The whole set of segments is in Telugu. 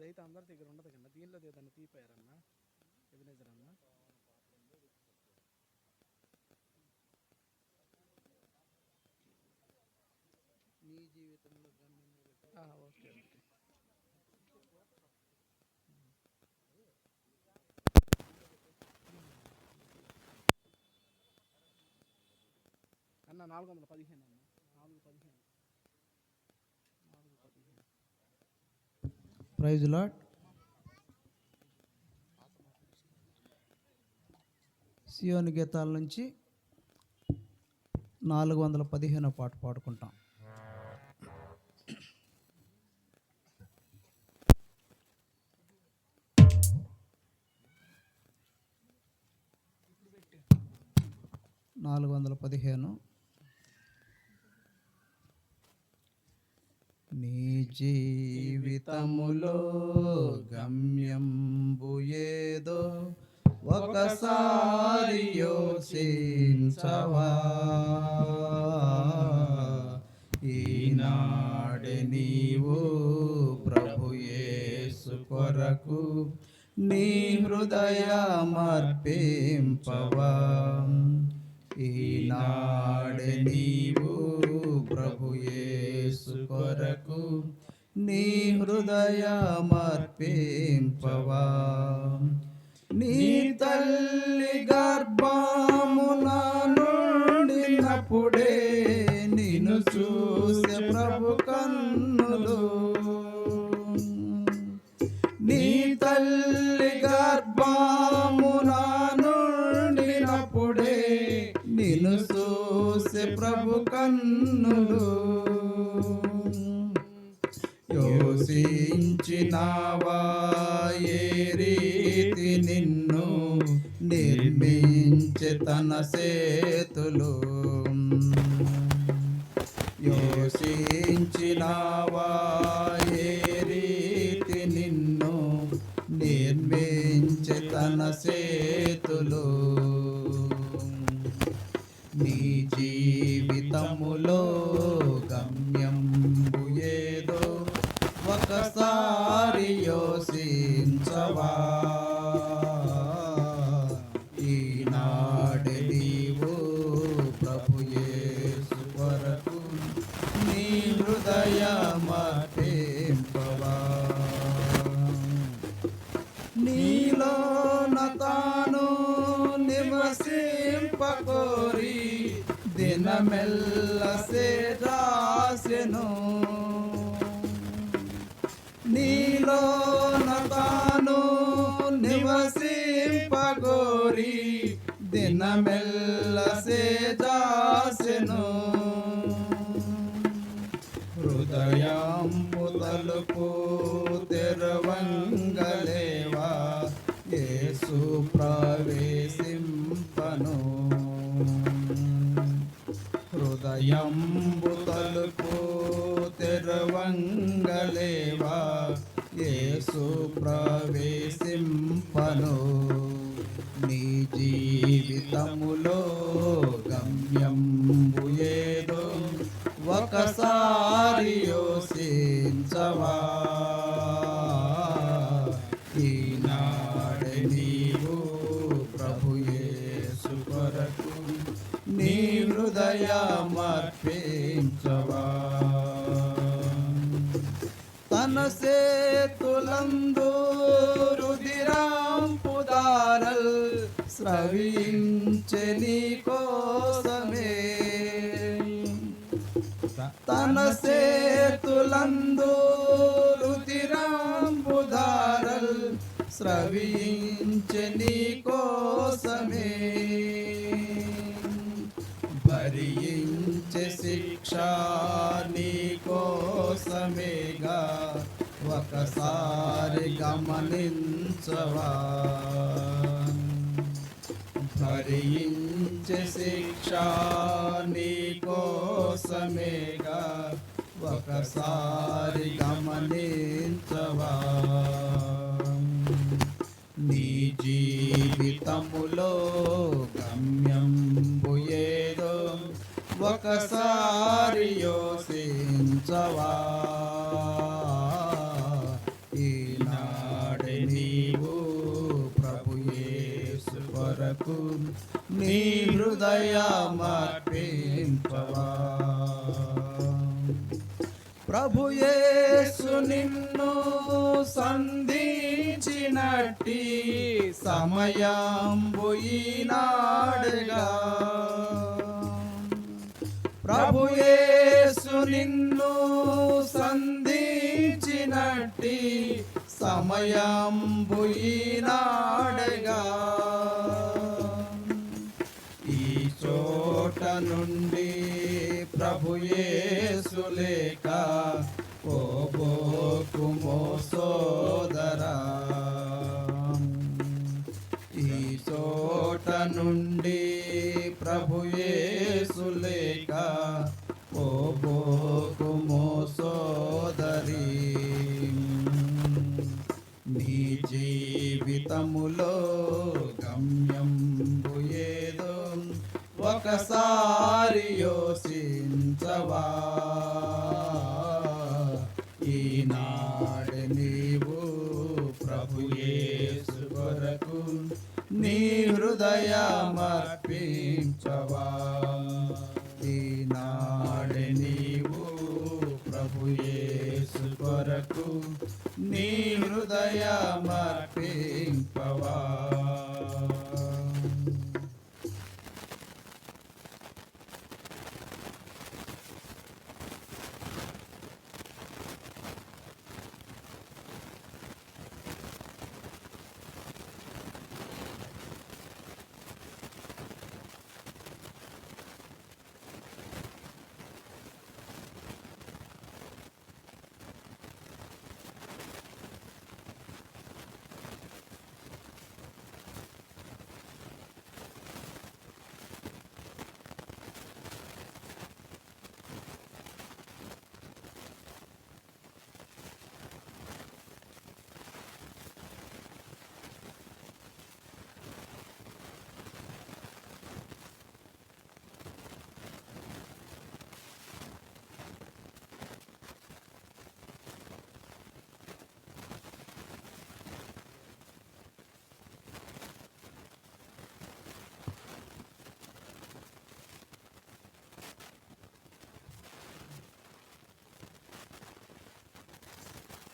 అయితే అందరి దగ్గర ఉండదు కన్నా, దీనిలో ఏదన్నా తీపారన్నా ఎబినేజర్ అన్న. నీ జీవితంలో ఓకే ఓకే. అన్న 415 అన్న, 415. Praise lord. సియోను గీతాల నుంచి 415 పాట పాడుకుంటాం. నీ జీవితములో గమ్యంబు ఏదో ఒకసారి యోచించవా. ఈనాడే నీవు ప్రభు యేసు కొరకు నీ హృదయమర్పింపవా. ఈనాడే నీవు ప్రభు యేసు కొరకు నీ హృదయమర్పింపవా. నీ తల్లి గర్భమున నుండినప్పుడే నిన్ను చూసే ప్రభు కన్నులు. నీ తల్లి గర్భమున నుండినప్పుడే నిన్ను చూసే ప్రభు కన్నులు. యోచించినావా ఏ రీతి నిన్ను నిర్మించే తన సేతులు. యోచించినావా ఏ రీతి నిన్ను నిర్మించే తన సేతులు. నీ జీవితములో గమ్యంబు ఏదో ఒకసారి యోచించవా. ఈనాడు నీవు ప్రభు యేసు కొరకు నీ హృదయమర్పింపవా. నీలోన తాను నివసింపకోరి దినమెల్ల సేదాసెను. నీలోన తాను నివసింపగోరి దినమెల్ల సేదాసెను. హృదయంబు తలుపు తెరవంగలేవా యేసు ప్రవేశింపను. హృదయంబు తలుపు తెరవంగలేవా యేసు ప్రవేశింపను. నీ జీవితములో గమ్యంబు ఏదో ఒకసారి యోచించవా. ఈనాడే నీవు ప్రభు యేసు కొరకు నీ హృదయమర్పించవా. తన సేతులందు రుధిరంపు దారల్ స్రవించె నీ కోసమే. తన సేతులందు రుధిరంపు దారల్ స్రవించె నీ కోసమే. భరించే శిక్ష నీ కోసమేగా ఒకసారి గమనించవా. భరించే శిక్ష నీ కోసమేగా ఒకసారి గమనించవా. నీ జీవితములో గమ్యంబు ఏదో ఒకసారి యోచించవా. ఈనా కొరకు నీ హృదయమర్పించవా. ప్రభు యేసు నిన్ను సంధించినట్టి సమయంబు ఈనాడుగా. ప్రభు యేసు నిన్ను సంధించినట్టి సమయంబు ఈనాడుగా. ఈ చోట నుండి ప్రభు యేసు లేక పోబోకుమో సోదరా. ఈ చోట నుండి ప్రభు యేసు లేక పోబోకుమో సోదరి. నీ జీవితములో గమ్యంబు ఏదో ఒకసారి యోచించవా. ఈనాడు నీవు ప్రభు యేసు కొరకు నీ హృదయమర్పించవా. ఈనాడు నీవు ప్రభు యేసు కొరకు నీ హృదయమర్పింపవా.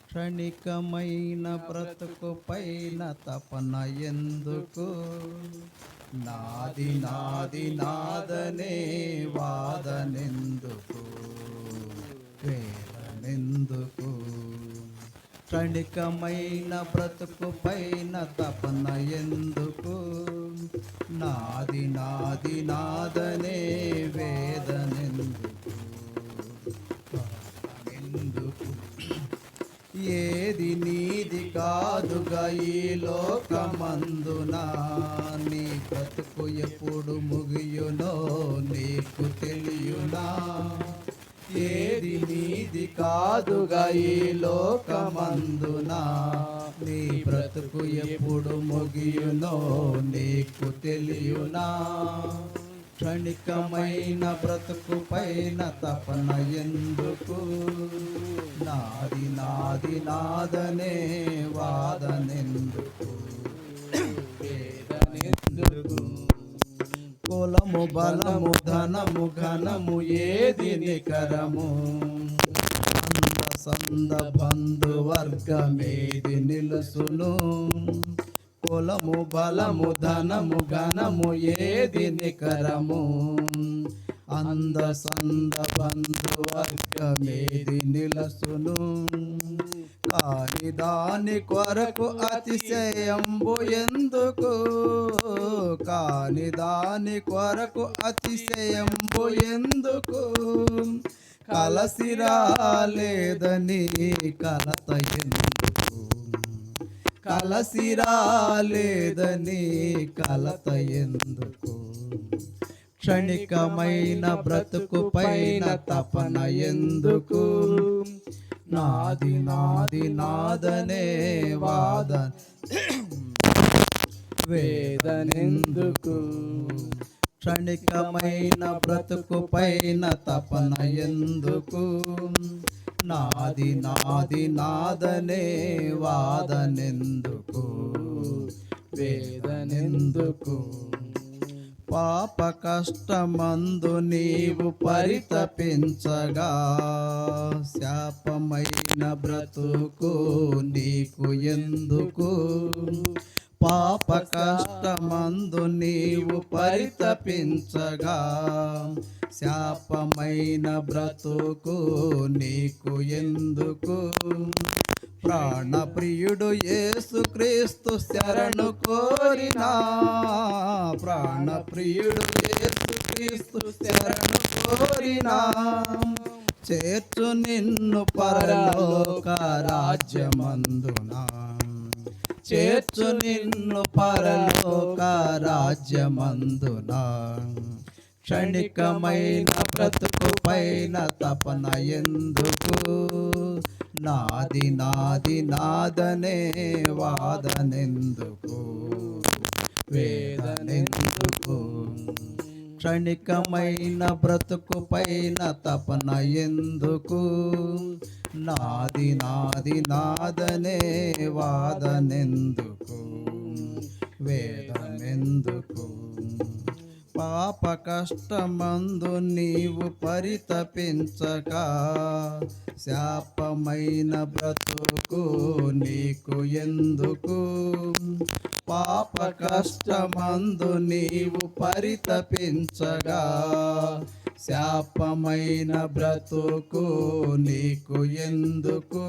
క్షణికమైన బ్రతుకు పైన తపన ఎందుకు? నాది నాది నాదనే వాదనెందుకు? వేదనెందుకు? క్షణికమైన బ్రతుకు పైన తపన ఎందుకు? నాది నాది నాదనే వేదనెందుకు? ఏది నీది కాదుగా ఈ లోకమందున. నీ బ్రతుకు ఎప్పుడు ముగియునో నీకు తెలియునా? ఏది నీది కాదుగా ఈ లోకమందున. నీ బ్రతుకు ఎప్పుడు ముగియునో నీకు తెలియునా? క్షణికమైన బ్రతుకు పైన తపన ఎందుకు? నాది నాది నాదనే వాదనెందుకు? వేదనెందుకు? కులము బలము ధనము ఘనము ఏది నికరము? సంద బంధువర్గమేది నిలుసును? కులము బలము ధనము ఘనము ఏది నికరము? అంద సంద బంధువర్గమేది నిలసును? కాని దాని కొరకు అతిశయంబు ఎందుకు? కాని దాని కొరకు అతిశయంబు ఎందుకు? కలసిరాలేదని కలత ఎందుకు? కలసిరాలేదని కలత ఎందుకు? క్షణికమైన బ్రతుకు పైన తపన ఎందుకు? నాది నాది నాదనే వాదన వేదనెందుకు? క్షణికమైన బ్రతుకు పైన తపన ఎందుకు? నాది నాది నాదనే వాదనెందుకు? వేదనెందుకు? పాప కష్టమందు నీవు పరితపించగా శాపమైన బ్రతుకు నీకు ఎందుకు? పాప కష్టమందు నీవు పరితపించగా శాపమైన బ్రతుకు నీకు ఎందుకు? ప్రాణప్రియుడు యేసుక్రీస్తు శరణు కోరినా, ప్రాణప్రియుడు యేసుక్రీస్తు శరణు కోరినా చేర్చు నిన్ను పరలోక రాజ్యమందునా, చేర్చు నిన్ను పరలోక రాజ్యమందునా. క్షణికమైన బ్రతుకు పైన తపన ఎందుకు? నాది నాది నాదనే వాదనెందుకు? వేదనెందుకు? క్షణికమైన బ్రతుకు పైన తపన ఎందుకు? నాది నాది నాదనే వాదనెందుకు? వేదనెందుకు? పాప కష్టమందు నీవు పరితపించగా శాపమైన బ్రతుకు నీకు ఎందుకు? పాప కష్టమందు నీవు పరితపించగా శాపమైన బ్రతుకు నీకు ఎందుకు?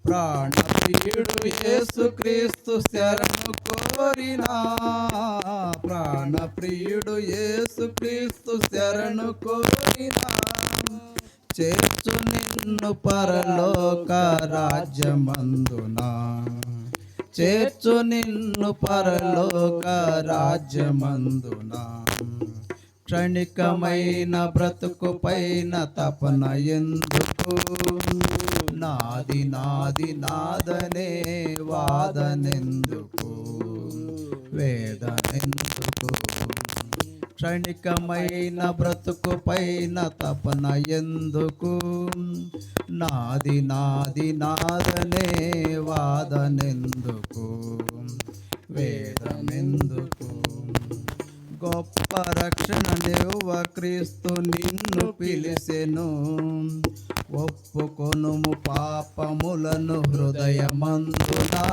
ప్రాణప్రియుడు యేసుక్రీస్తు శరణు కోరినా, ప్రాణప్రియుడు యేసుక్రీస్తు శరణు కోరినా చేర్చు నిన్ను పరలోక రాజ్యమందునా, చేర్చు నిన్ను పరలోక రాజ్యమందునా. క్షణికమైన బ్రతుకు పైన తపన ఎందుకు? నాది నాది నాదనే వాదనెందుకు? వేదనెందుకు? క్షణికమైన బ్రతుకు పైన తపన ఎందుకు? నాది నాది నాదనే వాదనెందుకు? వేదనెందుకు? గొప్ప రక్షణ నివ్వ క్రీస్తు నిన్ను పిలిసెను, ఒప్పుకొనుము పాపములను హృదయమందునా.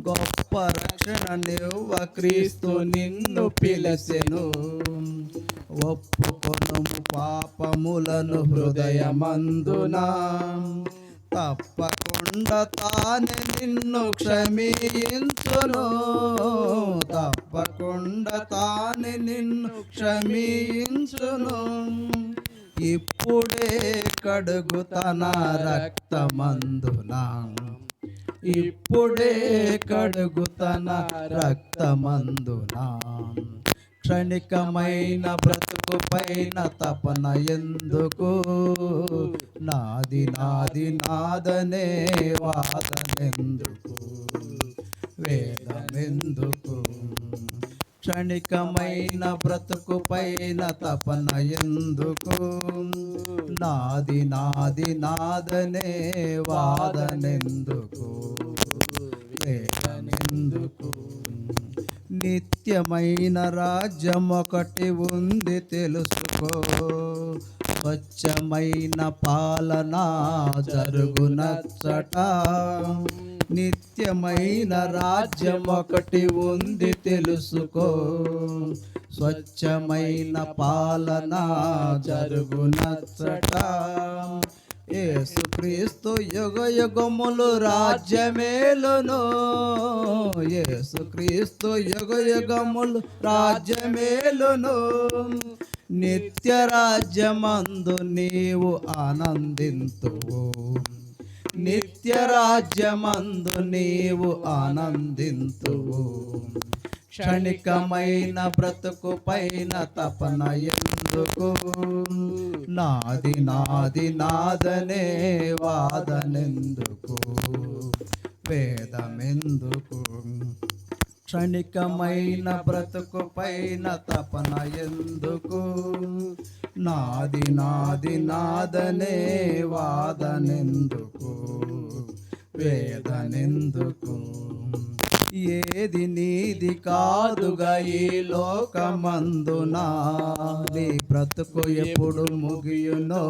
గొప్ప రక్షణ నివ్వ క్రీస్తు నిన్ను పిలిసెను, ఒప్పుకొనుము పాపములను హృదయమందునా. తప్పకుండా తానే నిన్ను క్షమించును, తప్పకుండా తానే నిన్ను క్షమించును. ఇప్పుడే కడుగు తన రక్తమందునా, ఇప్పుడే కడుగు తన రక్తమందునా. క్షణికమైన బ్రతుకు పైన తపన ఎందుకు? నాది నాది నాదనే వాదనెందుకు? వేదమెందుకు? క్షణికమైన బ్రతుకు పైన తపన ఎందుకు? నాది నాది నాదనే వాదనెందుకు? వేదమెందుకు? నిత్యమైన రాజ్యం ఒకటి ఉంది తెలుసుకో, స్వచ్ఛమైన పాలన జరుగునచ్చట. నిత్యమైన రాజ్యం ఒకటి ఉంది తెలుసుకో, స్వచ్ఛమైన పాలన జరుగునచ్చట. యేసుక్రీస్తు యుగ యుగములు రాజ్యమేలును, యేసుక్రీస్తు యుగ యుగములు రాజ్యమేలును. నిత్య రాజ్యమందు నీవు ఆనందింతువు, నిత్య రాజ్యమందు నీవు ఆనందింతువు. క్షణికమైన బ్రతుకు పైన తపన ఎందుకు? నాది నాది నాదనే వాదనెందుకు? వేదమెందుకు? క్షణికమైన బ్రతుకు పైన తపన ఎందుకు? నాది నాది నాదనే వాదనెందుకు? వేదనెందుకు? ఏది నీది కాదుగా ఈ లోకమందునా, నీ బ్రతుకు ఎప్పుడు ముగియునో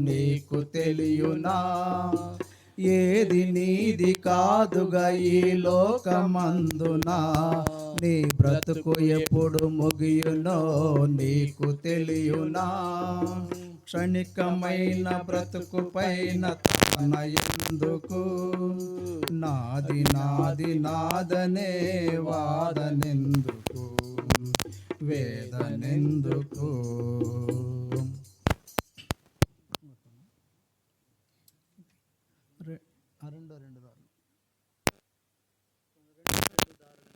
నీకు తెలియునా. ఏది నీది కాదుగా ఈ లోకమందునా, నీ బ్రతుకు ఎప్పుడు ముగియునో నీకు తెలియునా. క్షణికమైన బ్రతుకు పైన తన ఎందుకు, నాది నాది నాదనే వాదనెందుకు, వేదనెందుకు. రెండో రెండు దారులు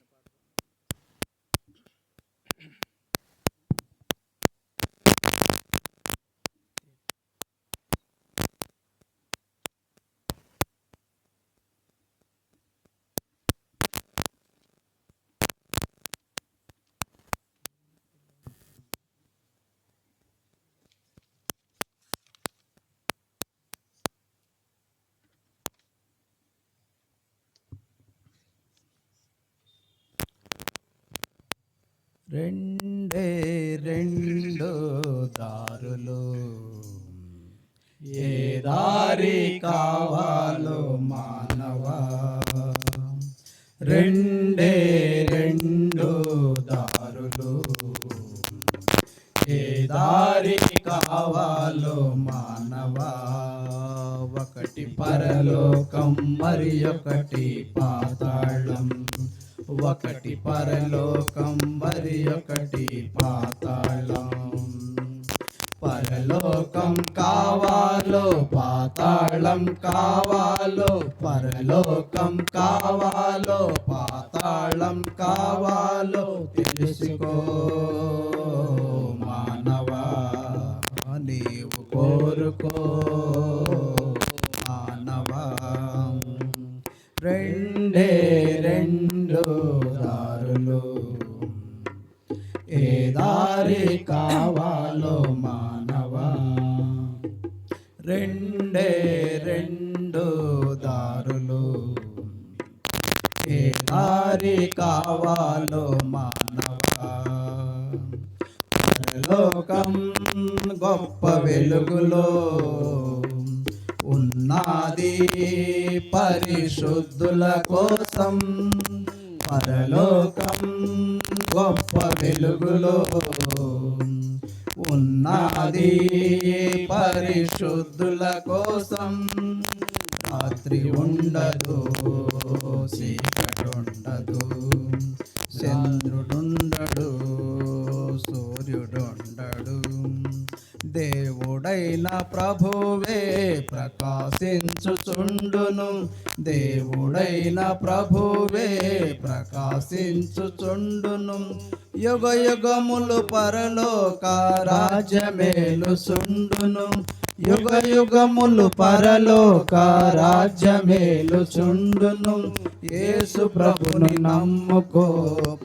రెండే రెండు దారులు, ఏ దారి కావాలో మానవా. రెండే రెండు దారులు, ఏ దారి కావాలో మానవా. ఒకటి పరలోకం మరి ఒకటి పాతాళం, ఒకటి పరలోకం మరి ఒకటి పాతాళం. పరలోకం కావాలో పాతాళం కావాలో, పరలోకం కావాలో పాతాళం కావాలో తెలుసుకో మానవా, నీవు కోరుకో మానవా. రెండే రెండు దారులు, ఏ దారి కావాలో మానవా. రెండే రెండు దారులు, ఏ దారి కావాలో మానవా. పరలోకం గొప్ప వెలుగులో ఉన్నది పరిశుద్ధుల కోసం, పరలోకం గొప్ప వెలుగులో ఉన్నది పరిశుద్ధుల కోసం. రాత్రి ఉండదు చీకటుండదు, చంద్రుడుండడు సూర్యుడుండడు, దేవుడైన ప్రభువే ప్రకాశించుచుండును, దేవుడైన ప్రభువే ప్రకాశించుచుండును. యుగ యుగములు పరలోక రాజ్యమేలుచుండును, యుగ యుగములు పరలోక రాజ్యమేలుచుండును. యేసు ప్రభుని నమ్ముకో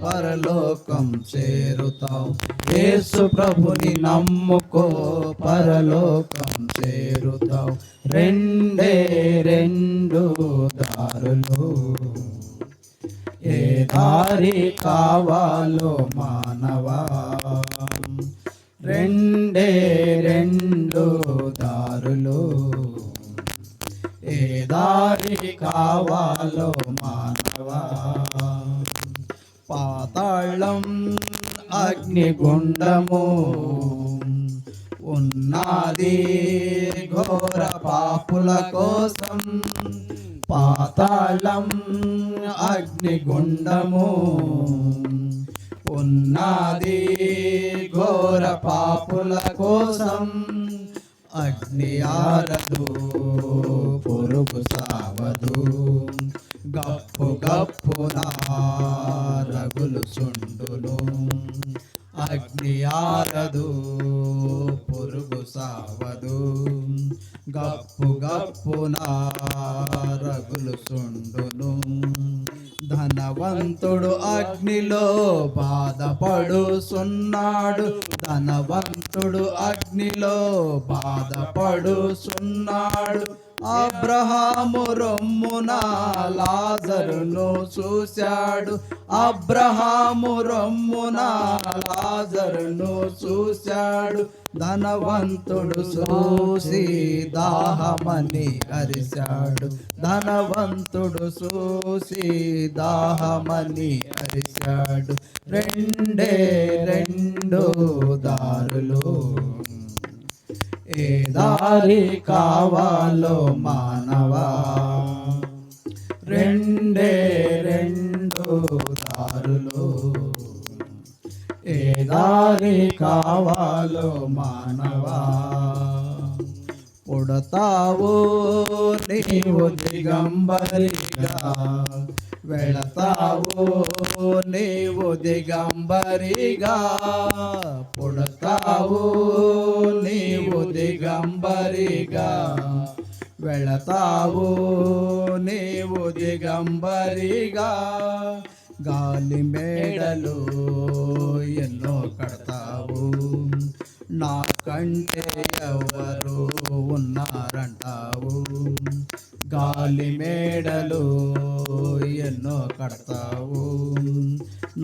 పరలోకం చేరుతావు, యేసు ప్రభుని నమ్ముకో పరలోకం చేరుతావు. రెండే రెండు దారులు, ఏ దారి కావాలో మానవా. రెండే రెండు దారులు, ఏ దారి కావాలో మానవా. పాతాళం అగ్నిగుండము ఉన్నది ఘోర పాపుల కోసం, పాతాళం అగ్నిగుండము ఉన్నది ఘోర పాపుల కోసం. అగ్ని ఆరదు పొరుగు సావదు, గప్పు గప్పున రగులు చుండును. అగ్ని ఆరదు పొరుగు సావదు, గప్పు గప్పున రగులు చుండును. ధనవంతుడు అగ్నిలో బాధపడుచున్నాడు, ధనవంతుడు అగ్నిలో బాధపడుచున్నాడు. అబ్రహాము రొమ్మున లాజరును చూశాడు. అబ్రహాము రొమ్మున లాజరును చూశాడు. ధనవంతుడు చూసి దాహమని అరిశాడు. ధనవంతుడు చూసి దాహమని అరిశాడు. రెండే రెండు దారులు, ఏ దారి కావాలో మానవా. రెండే రెండు దారులు, ఏ దారి కావాలో మానవా. పుడతావు నీవు దిగంబరిగా, వెళతావు నీవు దిగంబరిగా. పుడతావు నీవు దిగంబరిగా, వెళతావు నీవు దిగంబరిగా. గాలి మేడలు ఎన్నో కడతావు, నాకంటే ఎవరు ఉన్నారంటావు. గాలి మేడలు ఎన్నో కడతావు,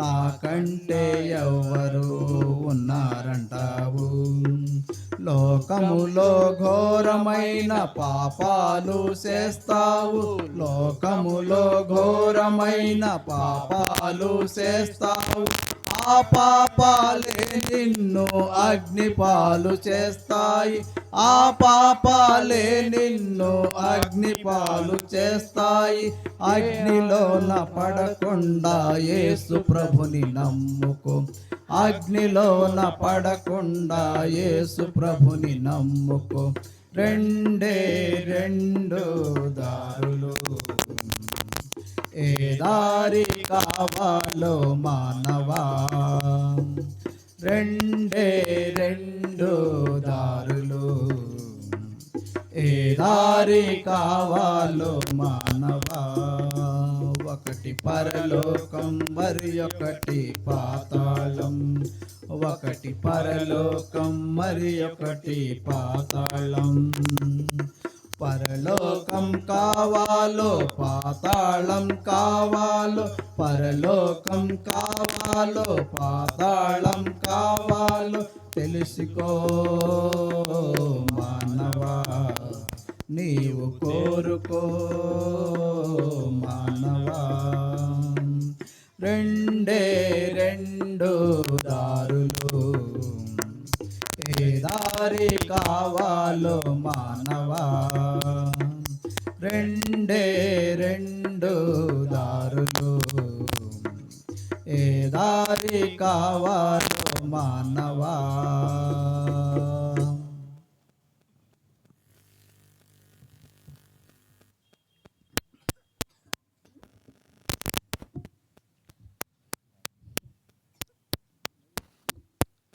నాకంటే ఎవరు ఉన్నారంటావు. లోకములో ఘోరమైన పాపాలు చేస్తావు, లోకములో ఘోరమైన పాపాలు చేస్తావు. ఆ పాపాలే నిన్ను అగ్నిపాలు చేస్తాయి, ఆ పాపాలే నిన్ను అగ్నిపాలు చేస్తాయి. అగ్నిలోన పడకుండా యేసు ప్రభుని నమ్ముకో, అగ్నిలోన పడకుండా యేసు ప్రభుని నమ్ముకో. రెండే రెండు దారులు, ఏ దారి కావాలో మానవా. రెండే రెండు దారులు, ఏ దారి కావాలో మానవా. ఒకటి పరలోకం మరి ఒకటి పాతాళం, ఒకటి పరలోకం మరి ఒకటి పాతాళం. పరలోకం కావాలో పాతాళం కావాలో, పరలోకం కావాలో పాతాళం కావాలో తెలుసుకో మానవా. నీవు కోరుకో మానవా. రెండే రెండు దారులు, ఏ దారి కావాలో మానవా. రెండే రెండు దారులు, ఏ దారి కావాలో మానవా.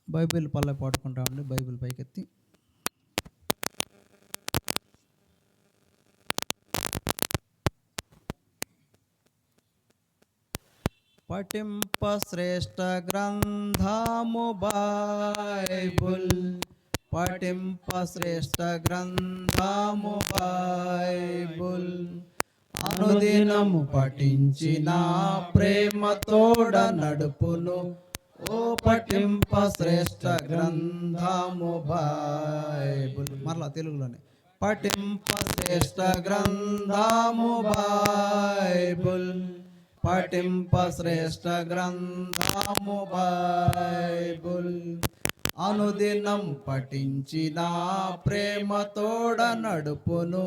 బైబిల్ పల్లె పాడుకుంటామండి. బైబిల్ పైకెత్తి. పఠింప శ్రేష్ఠ గ్రంథము బైబుల్, పఠింప శ్రేష్ఠ గ్రంథము బైబుల్. అనుదినము పఠించిన ప్రేమ తోడ నడుపును. ఓ పఠింప శ్రేష్ఠ గ్రంథము బైబుల్. మరలా తెలుగులోనే. పఠింప శ్రేష్ఠ గ్రంథము బైబుల్, పఠింప శ్రేష్ఠ గ్రంథము బైబుల్. అనుదినం పఠించిన ప్రేమ తోడ నడుపును.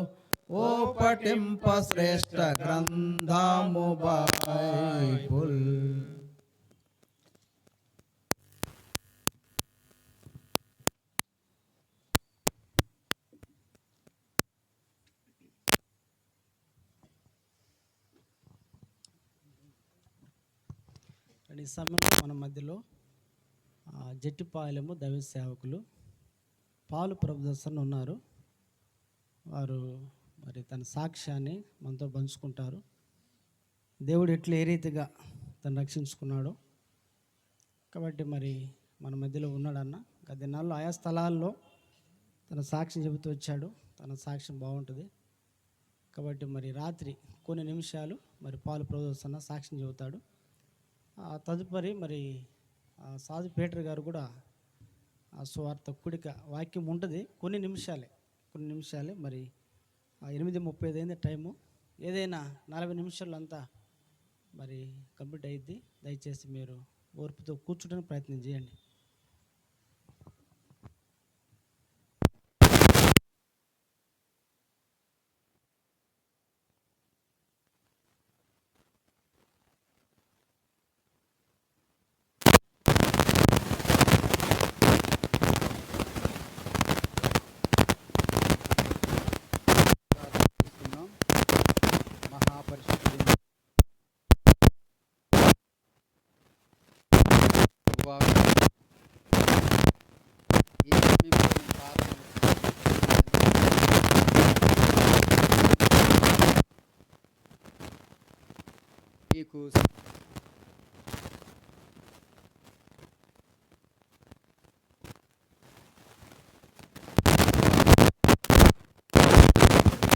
ఓ పఠింప శ్రేష్ఠ గ్రంథము బైబుల్. ఈ సమయంలో మన మధ్యలో జట్టిపాలెము దైవ సేవకులు పాలు ప్రభుదర్శన్ ఉన్నారు. వారు మరి తన సాక్ష్యాన్ని మనతో పంచుకుంటారు. దేవుడు ఎట్లా ఏ రీతిగా తను రక్షించుకున్నాడో. కాబట్టి మరి మన మధ్యలో ఉన్నాడన్న. గత దినాల్లో ఆయా స్థలాల్లో తన సాక్ష్యం చెబుతూ వచ్చాడు. తన సాక్ష్యం బాగుంటుంది. కాబట్టి మరి రాత్రి కొన్ని నిమిషాలు మరి పాలు ప్రదర్శన సాక్ష్యం చెబుతాడు. తదుపరి మరి సాధు పీటర్ గారు కూడా ఆ సువార్త కుడిక వాక్యం ఉంటుంది. కొన్ని నిమిషాలే మరి 8:35 అయింది టైము. ఏదైనా 40 నిమిషాలు అంతా మరి కంప్లీట్ అయ్యిద్ది. దయచేసి మీరు ఓర్పుతో కూర్చోడానికి ప్రయత్నం చేయండి. మహాపరిశుద్ధుడైన ప్రభువా, ఈ సమయంలో నీ పాదములు నీకు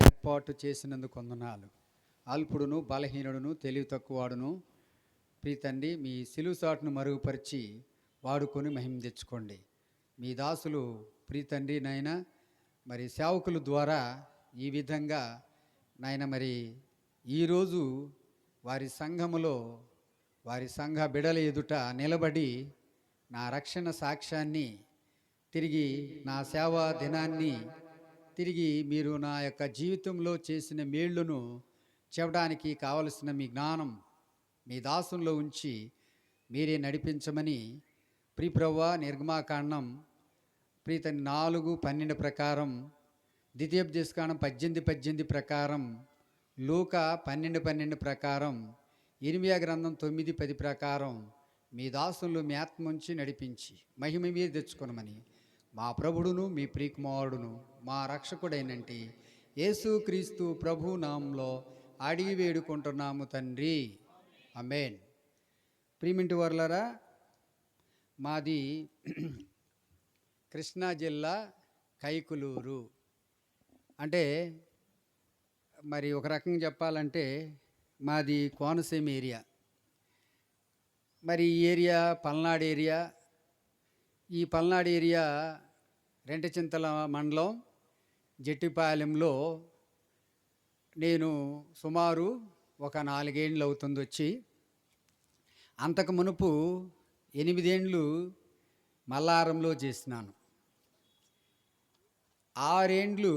ఏర్పాటు చేసినందుకు వందనాలు. అల్పుడును, బలహీనుడును, తెలివి తక్కువాడును ప్రీతండి, మీ సిలువ సాటును మరుగుపరిచి వాడుకొని మహిమ తెచ్చుకోండి. మీ దాసులు ప్రీతండి నాయన మరి సేవకుల ద్వారా ఈ విధంగా నాయన మరి ఈరోజు వారి సంఘములో వారి సంఘ బిడల ఎదుట నిలబడి నా రక్షణ సాక్ష్యాన్ని తిరిగి నా సేవా దినాన్ని తిరిగి మీరు నా యొక్క జీవితంలో చేసిన మేళ్లను చెప్పడానికి కావలసిన మీ జ్ఞానం మీ దాసుల్లో ఉంచి మీరే నడిపించమని ప్రియప్రవ్వా, నిర్గమాకాండం ప్రీతని 4:12 ప్రకారం, ద్వితీయోపదేశకాండం 18:18 ప్రకారం, లూకా 12:12 ప్రకారం, ఇర్మియా గ్రంథం 9:10 ప్రకారం మీ దాసులు మీ ఆత్మ ఉంచి నడిపించి మహిమ మీద తెచ్చుకొనమని మా ప్రభుడును మీ ప్రియకుమారుడును మా రక్షకుడైనంటి యేసుక్రీస్తు ప్రభు నామంలో అడిగి వేడుకుంటున్నాము తండ్రి, ఆమేన్. ప్రియమింటి వర్లరా, మాది కృష్ణా జిల్లా కైకులూరు. అంటే మరి ఒక రకంగా చెప్పాలంటే మాది కోనసీమ ఏరియా. మరి ఈ ఏరియా పల్నాడు ఏరియా. ఈ పల్నాడు ఏరియా రెంటచింతల మండలం జట్టిపాలెంలో నేను సుమారు ఒక 4 ఏళ్ళు అవుతుంది వచ్చి. అంతకు మునుపు 8 ఏళ్ళు మల్లారంలో చేసినాను. 6 ఏళ్ళు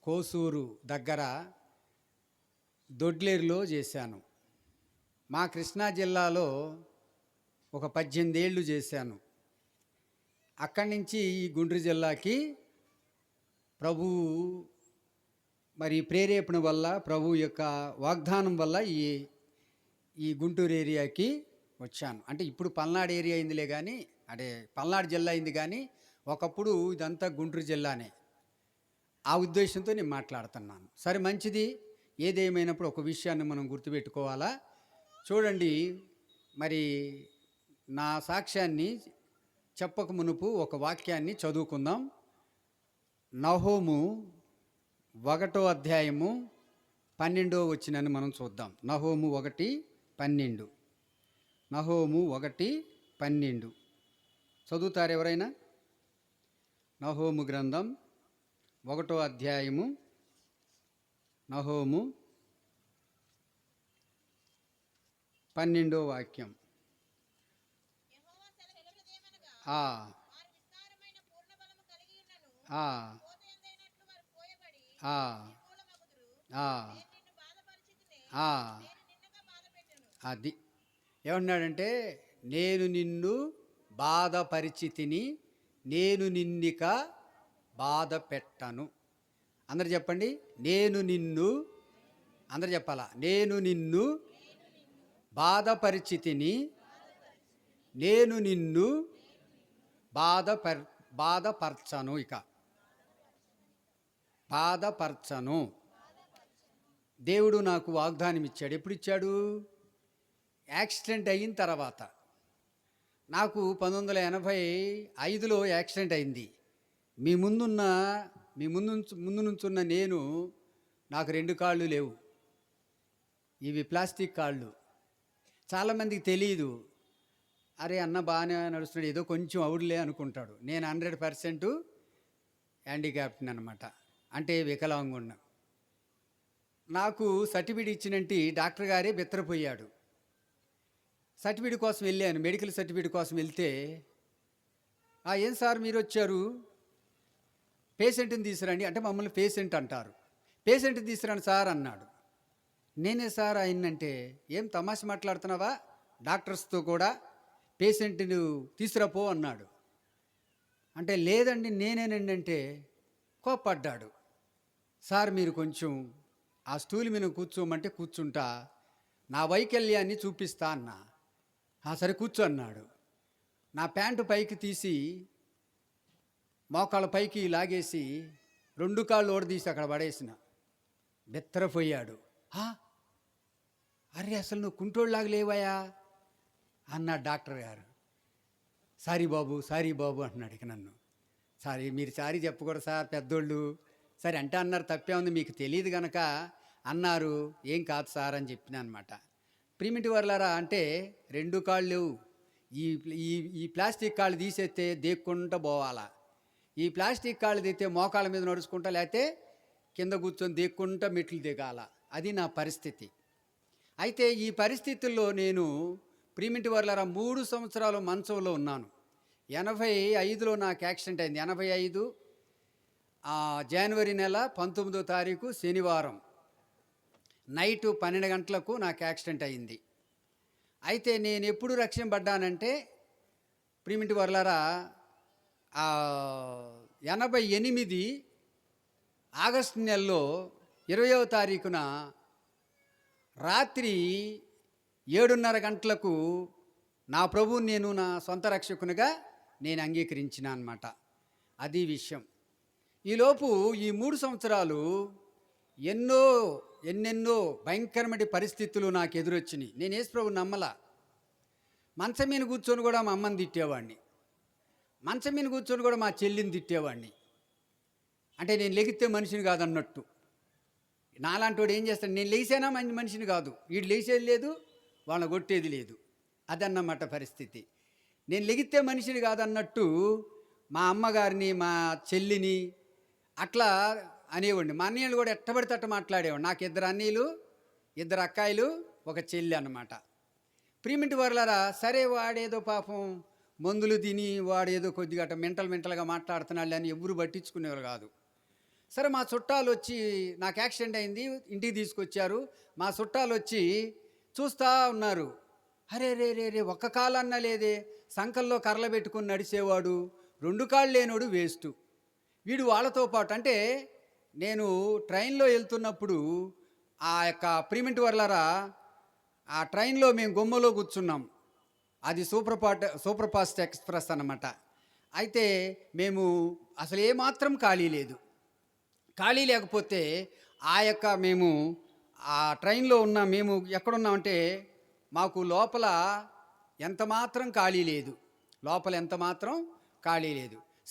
కోసూరు దగ్గర దొడ్లేరులో చేశాను. మా కృష్ణా జిల్లాలో ఒక 18 ఏళ్ళు చేశాను. అక్కడి నుంచి ఈ గుంటూరు జిల్లాకి ప్రభు మరి ప్రేరేపణ వల్ల, ప్రభు యొక్క వాగ్దానం వల్ల ఈ గుంటూరు ఏరియాకి వచ్చాను. అంటే ఇప్పుడు పల్నాడు ఏరియా అయిందిలే కానీ, అంటే పల్నాడు జిల్లా అయింది కానీ ఒకప్పుడు ఇదంతా గుంటూరు జిల్లానే. ఆ ఉద్దేశంతో నేను మాట్లాడుతున్నాను. సరే, మంచిది. ఏదేమైనప్పుడు ఒక విషయాన్ని మనం గుర్తుపెట్టుకోవాలా. చూడండి, మరి నా సాక్ష్యాన్ని చెప్పక మునుపు ఒక వాక్యాన్ని చదువుకుందాం. నహోము 1వ అధ్యాయము 12వ వచనాన్ని మనం చూద్దాం. నహోము 1:12. నహోము 1:12 చదువుతారు ఎవరైనా? నహోము గ్రంథం 1వ అధ్యాయము, నహోము 12వ వాక్యం. అది ఏమన్నాడంటే, నేను నిన్ను బాధపరిచితిని, నేను నిన్నిక బాధ పెట్టను. అందరు చెప్పండి, నేను నిన్ను. అందరు చెప్పాలా, నేను నిన్ను బాధపరిచితిని, నేను నిన్ను బాధపరచను. ఇక బాధపరచను. దేవుడు నాకు వాగ్దానం ఇచ్చాడు. ఎప్పుడు ఇచ్చాడు? యాక్సిడెంట్ అయిన తర్వాత. నాకు 1985లో యాక్సిడెంట్ అయింది. మీ ముందు నుంచున్న నేను నాకు 2 కాళ్ళు లేవు, ఇవి ప్లాస్టిక్ కాళ్ళు. చాలామందికి తెలియదు. అరే అన్న బాగానే నడుస్తున్నాడు, ఏదో కొంచెం అవుడులే అనుకుంటాడు. నేను 100% హ్యాండిక్యాప్ట్ని అనమాట, అంటే వికలాంగుణ్ణి. నాకు సర్టిఫికేట్ ఇచ్చినంటే డాక్టర్ గారే బెత్తరపోయాడు. సర్టిఫికేట్ కోసం వెళ్ళాను, మెడికల్ సర్టిఫికేట్ కోసం వెళ్తే, ఏం సార్ మీరు వచ్చారు, పేషెంట్ని తీసుకురండి అంటే మమ్మల్ని పేషెంట్ అంటారు. పేషెంట్ని తీసుకురండి సార్ అన్నాడు. నేనే సార్ ఆయన్నంటే, ఏం తమాషా మాట్లాడుతున్నావా, డాక్టర్స్తో కూడా పేషెంట్ని తీసుకురాపో అన్నాడు. అంటే లేదండి నేనేనండి అంటే కోప్పడ్డాడు. సార్ మీరు కొంచెం ఆ స్టూల్ మీద కూర్చోమంటే కూర్చుంటా, నా వైకల్యాన్ని చూపిస్తా అన్నా. సరే కూర్చో అన్నాడు. నా ప్యాంటు పైకి తీసి మోకాళ్ళ పైకి లాగేసి 2 కాళ్ళు ఓడదీసి అక్కడ పడేసిన. బెత్తరపోయాడు. అరే అసలు నువ్వు కుంటోళ్ళలాగా లేవయా అన్నాడు డాక్టర్ గారు. సారీ బాబు అంటున్నాడు. ఇక నన్ను సారీ మీరు సారీ చెప్పకూడదు సార్, పెద్దోళ్ళు. సరే అంటే అన్నారు, తప్పే ఉంది, మీకు తెలియదు కనుక అన్నారు, ఏం కాదు సార్ అని చెప్పిన అనమాట. ప్రిమిటివ్ వర్లారా అంటే 2 కాళ్ళు లేవు, ఈ ప్లాస్టిక్ కాళ్ళు తీసేస్తే దేక్కుంటూ పోవాలా, ఈ ప్లాస్టిక్ కాళ్ళు తీస్తే మోకాళ్ళ మీద నడుచుకుంటా, లేకపోతే కింద కూర్చొని దేక్కుంటా మెట్లు దిగాల. అది నా పరిస్థితి. అయితే ఈ పరిస్థితుల్లో నేను ప్రిమిటివ్ వర్లారా 3 సంవత్సరాలు మంచంలో ఉన్నాను. 85లో నాకు యాక్సిడెంట్ అయింది. 85 జనవరి నెల 19వ తారీఖు శనివారం నైటు 12 గంటలకు నాకు యాక్సిడెంట్ అయింది. అయితే నేను ఎప్పుడు రక్షింపబడ్డానంటే ప్రిమిటివ్ వర్లారా 88 ఆగస్టు నెలలో 20వ తారీఖున రాత్రి 7:30 గంటలకు నా ప్రభువుని నేను నా సొంత రక్షకునిగా నేను అంగీకరించిన అనమాట. అది విషయం. ఈలోపు ఈ 3 సంవత్సరాలు ఎన్నెన్నో భయంకరమైన పరిస్థితులు నాకు ఎదురొచ్చినాయి. నేను యేసు ప్రభువుని నమ్మలా. మంచం మీద కూర్చొని కూడా మా అమ్మని తిట్టేవాడిని, మంచం మీద కూర్చొని కూడా మా చెల్లిని తిట్టేవాడిని. అంటే నేను లెగితే మనిషిని కాదన్నట్టు. నాలాంటి వాడు ఏం చేస్తాడు, నేను లేచానా మనిషిని కాదు, వీడు లేచేది లేదు, వాళ్ళని కొట్టేది లేదు, అదన్నమాట పరిస్థితి. నేను లెగితే మనిషిని కాదన్నట్టు మా అమ్మగారిని మా చెల్లిని అట్లా అనేవాడిని. మా అన్నయ్యలు కూడా ఎట్టబడితే అట్ట మాట్లాడేవాడు. నాకు 2 అన్నయ్యలు 2 అక్కాయిలు 1 చెల్లి అన్నమాట. ప్రిమిటివ్ వర్లారా సరే వాడేదో పాపం మందులు తిని వాడేదో కొద్దిగా అట్ట మెంటల్గా మాట్లాడుతున్నాడు అని ఎవరు పట్టించుకునేవారు కాదు. సరే మా చుట్టాలు వచ్చి, నాకు యాక్సిడెంట్ అయింది, ఇంటికి తీసుకొచ్చారు. మా చుట్టాలు వచ్చి చూస్తూ ఉన్నారు. అరే రే రే రే 1 కాలన్నా లేదే, సంకల్లో కర్రలు పెట్టుకుని నడిచేవాడు, 2 కాళ్ళు లేనోడు వేస్ట్, వీడు వాళ్ళతో పాటు. అంటే నేను ట్రైన్లో వెళ్తున్నప్పుడు ఆ యొక్క ప్రిమిటివ్ వర్లారా ఆ ట్రైన్లో మేము గుమ్మలో కూర్చున్నాం. అది సూపర్ ఫాస్ట్ ఎక్స్ప్రెస్ అన్నమాట. అయితే మేము అసలు ఏమాత్రం ఖాళీ లేదు. ఖాళీ లేకపోతే మేము ఆ ట్రైన్లో మేము ఎక్కడున్నామంటే మాకు లోపల ఎంత మాత్రం ఖాళీ లేదు.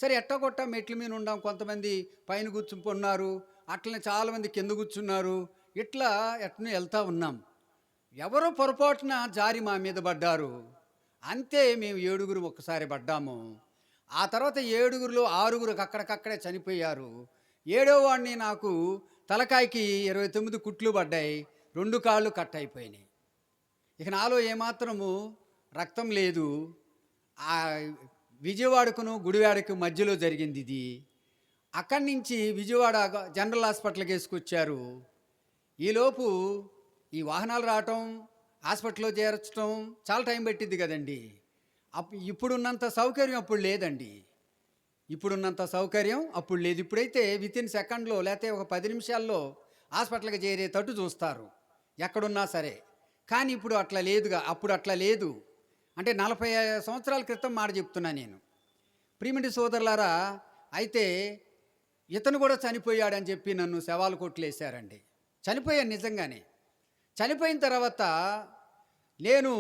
సరే ఎట్టగొట్ట మెట్ల మీద ఉన్నాం, కొంతమంది పైన కూర్చున్నారు, అట్లనే చాలామంది కింద కూర్చున్నారు. ఎట్లా వెళ్తూ ఉన్నాం. ఎవరో పొరపాటున జారి మా మీద పడ్డారు. అంతే, మేము 7 ఒక్కసారి పడ్డాము. ఆ తర్వాత 7లో 6 అక్కడికక్కడే చనిపోయారు. 7వ వాడిని నాకు తలకాయకి 29 కుట్లు పడ్డాయి, 2 కాళ్ళు కట్ అయిపోయినాయి. ఇక నాలో ఏమాత్రము రక్తం లేదు. ఆ విజయవాడకును గుడివాడకు మధ్యలో జరిగింది ఇది. అక్కడి నుంచి విజయవాడ జనరల్ హాస్పిటల్కి వేసుకొచ్చారు. ఈలోపు ఈ వాహనాలు రావటం, హాస్పిటల్లో చేర్చడం చాలా టైం పట్టింది కదండి. ఇప్పుడున్నంత సౌకర్యం అప్పుడు లేదండి. ఇప్పుడైతే వితిన్ సెకండ్లో లేకపోతే ఒక 10 నిమిషాల్లో హాస్పిటల్కి చేరేటట్టు చూస్తారు ఎక్కడున్నా సరే. కానీ ఇప్పుడు అట్లా లేదుగా, అప్పుడు అట్లా లేదు. అంటే 40 సంవత్సరాల క్రితం మాట చెప్తున్నా నేను. ప్రిమిటివ్ సోదరులారా, అయితే ఇతను కూడా చనిపోయాడని చెప్పి నన్ను శవాలు కొట్లేశారండి. చనిపోయాను నిజంగానే. చనిపోయిన తర్వాత నేను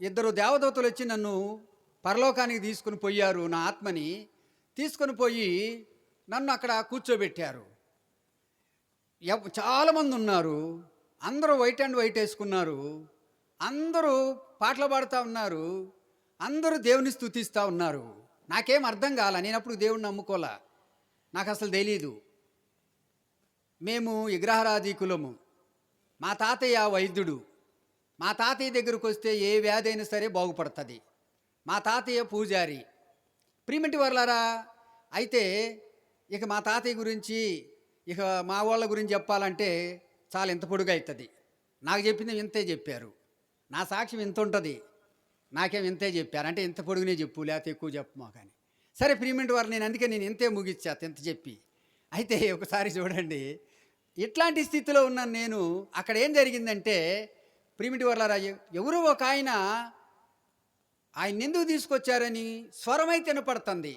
2 దేవదూతలు వచ్చి నన్ను పరలోకానికి తీసుకుని పోయారు. నా ఆత్మని తీసుకొని పోయి నన్ను అక్కడ కూర్చోబెట్టారు. చాలామంది ఉన్నారు. అందరూ వైట్ అండ్ వైట్ వేసుకున్నారు. అందరూ పాటలు పాడుతూ ఉన్నారు. అందరూ దేవుని స్తుతిస్తూ ఉన్నారు. నాకేం అర్థం కాల. నేను అప్పుడు దేవుడిని నమ్ముకోలే. నాకు అసలు తెలీదు. మేము విగ్రహారాధికులము. మా తాతయ్య వైద్యుడు. మా తాతయ్య దగ్గరకు వస్తే ఏ వ్యాధి అయినా సరే బాగుపడుతుంది. మా తాతయ్య పూజారి. ప్రియమంటి వర్లారా, అయితే ఇక మా తాతయ్య గురించి, ఇక మా వాళ్ళ గురించి చెప్పాలంటే చాలా ఇంత పొడుగు అవుతుంది. నాకు చెప్పింది ఇంతే చెప్పారు. నా సాక్ష్యం ఇంత ఉంటుంది. నాకేం ఇంతే చెప్పారు. అంటే ఇంత పొడుగునే చెప్పు, లేకపోతే ఎక్కువ చెప్పమా కానీ. సరే ప్రియమంటి వారు, నేను ఇంతే ముగిచ్చా ఇంత చెప్పి. అయితే ఒకసారి చూడండి, ఇట్లాంటి స్థితిలో ఉన్నాను నేను. అక్కడ ఏం జరిగిందంటే, ప్రియమంటి వర్లారా, ఎవరో ఒక ఆయన ఎందుకు తీసుకొచ్చారని స్వరమైతే వినపడుతుంది.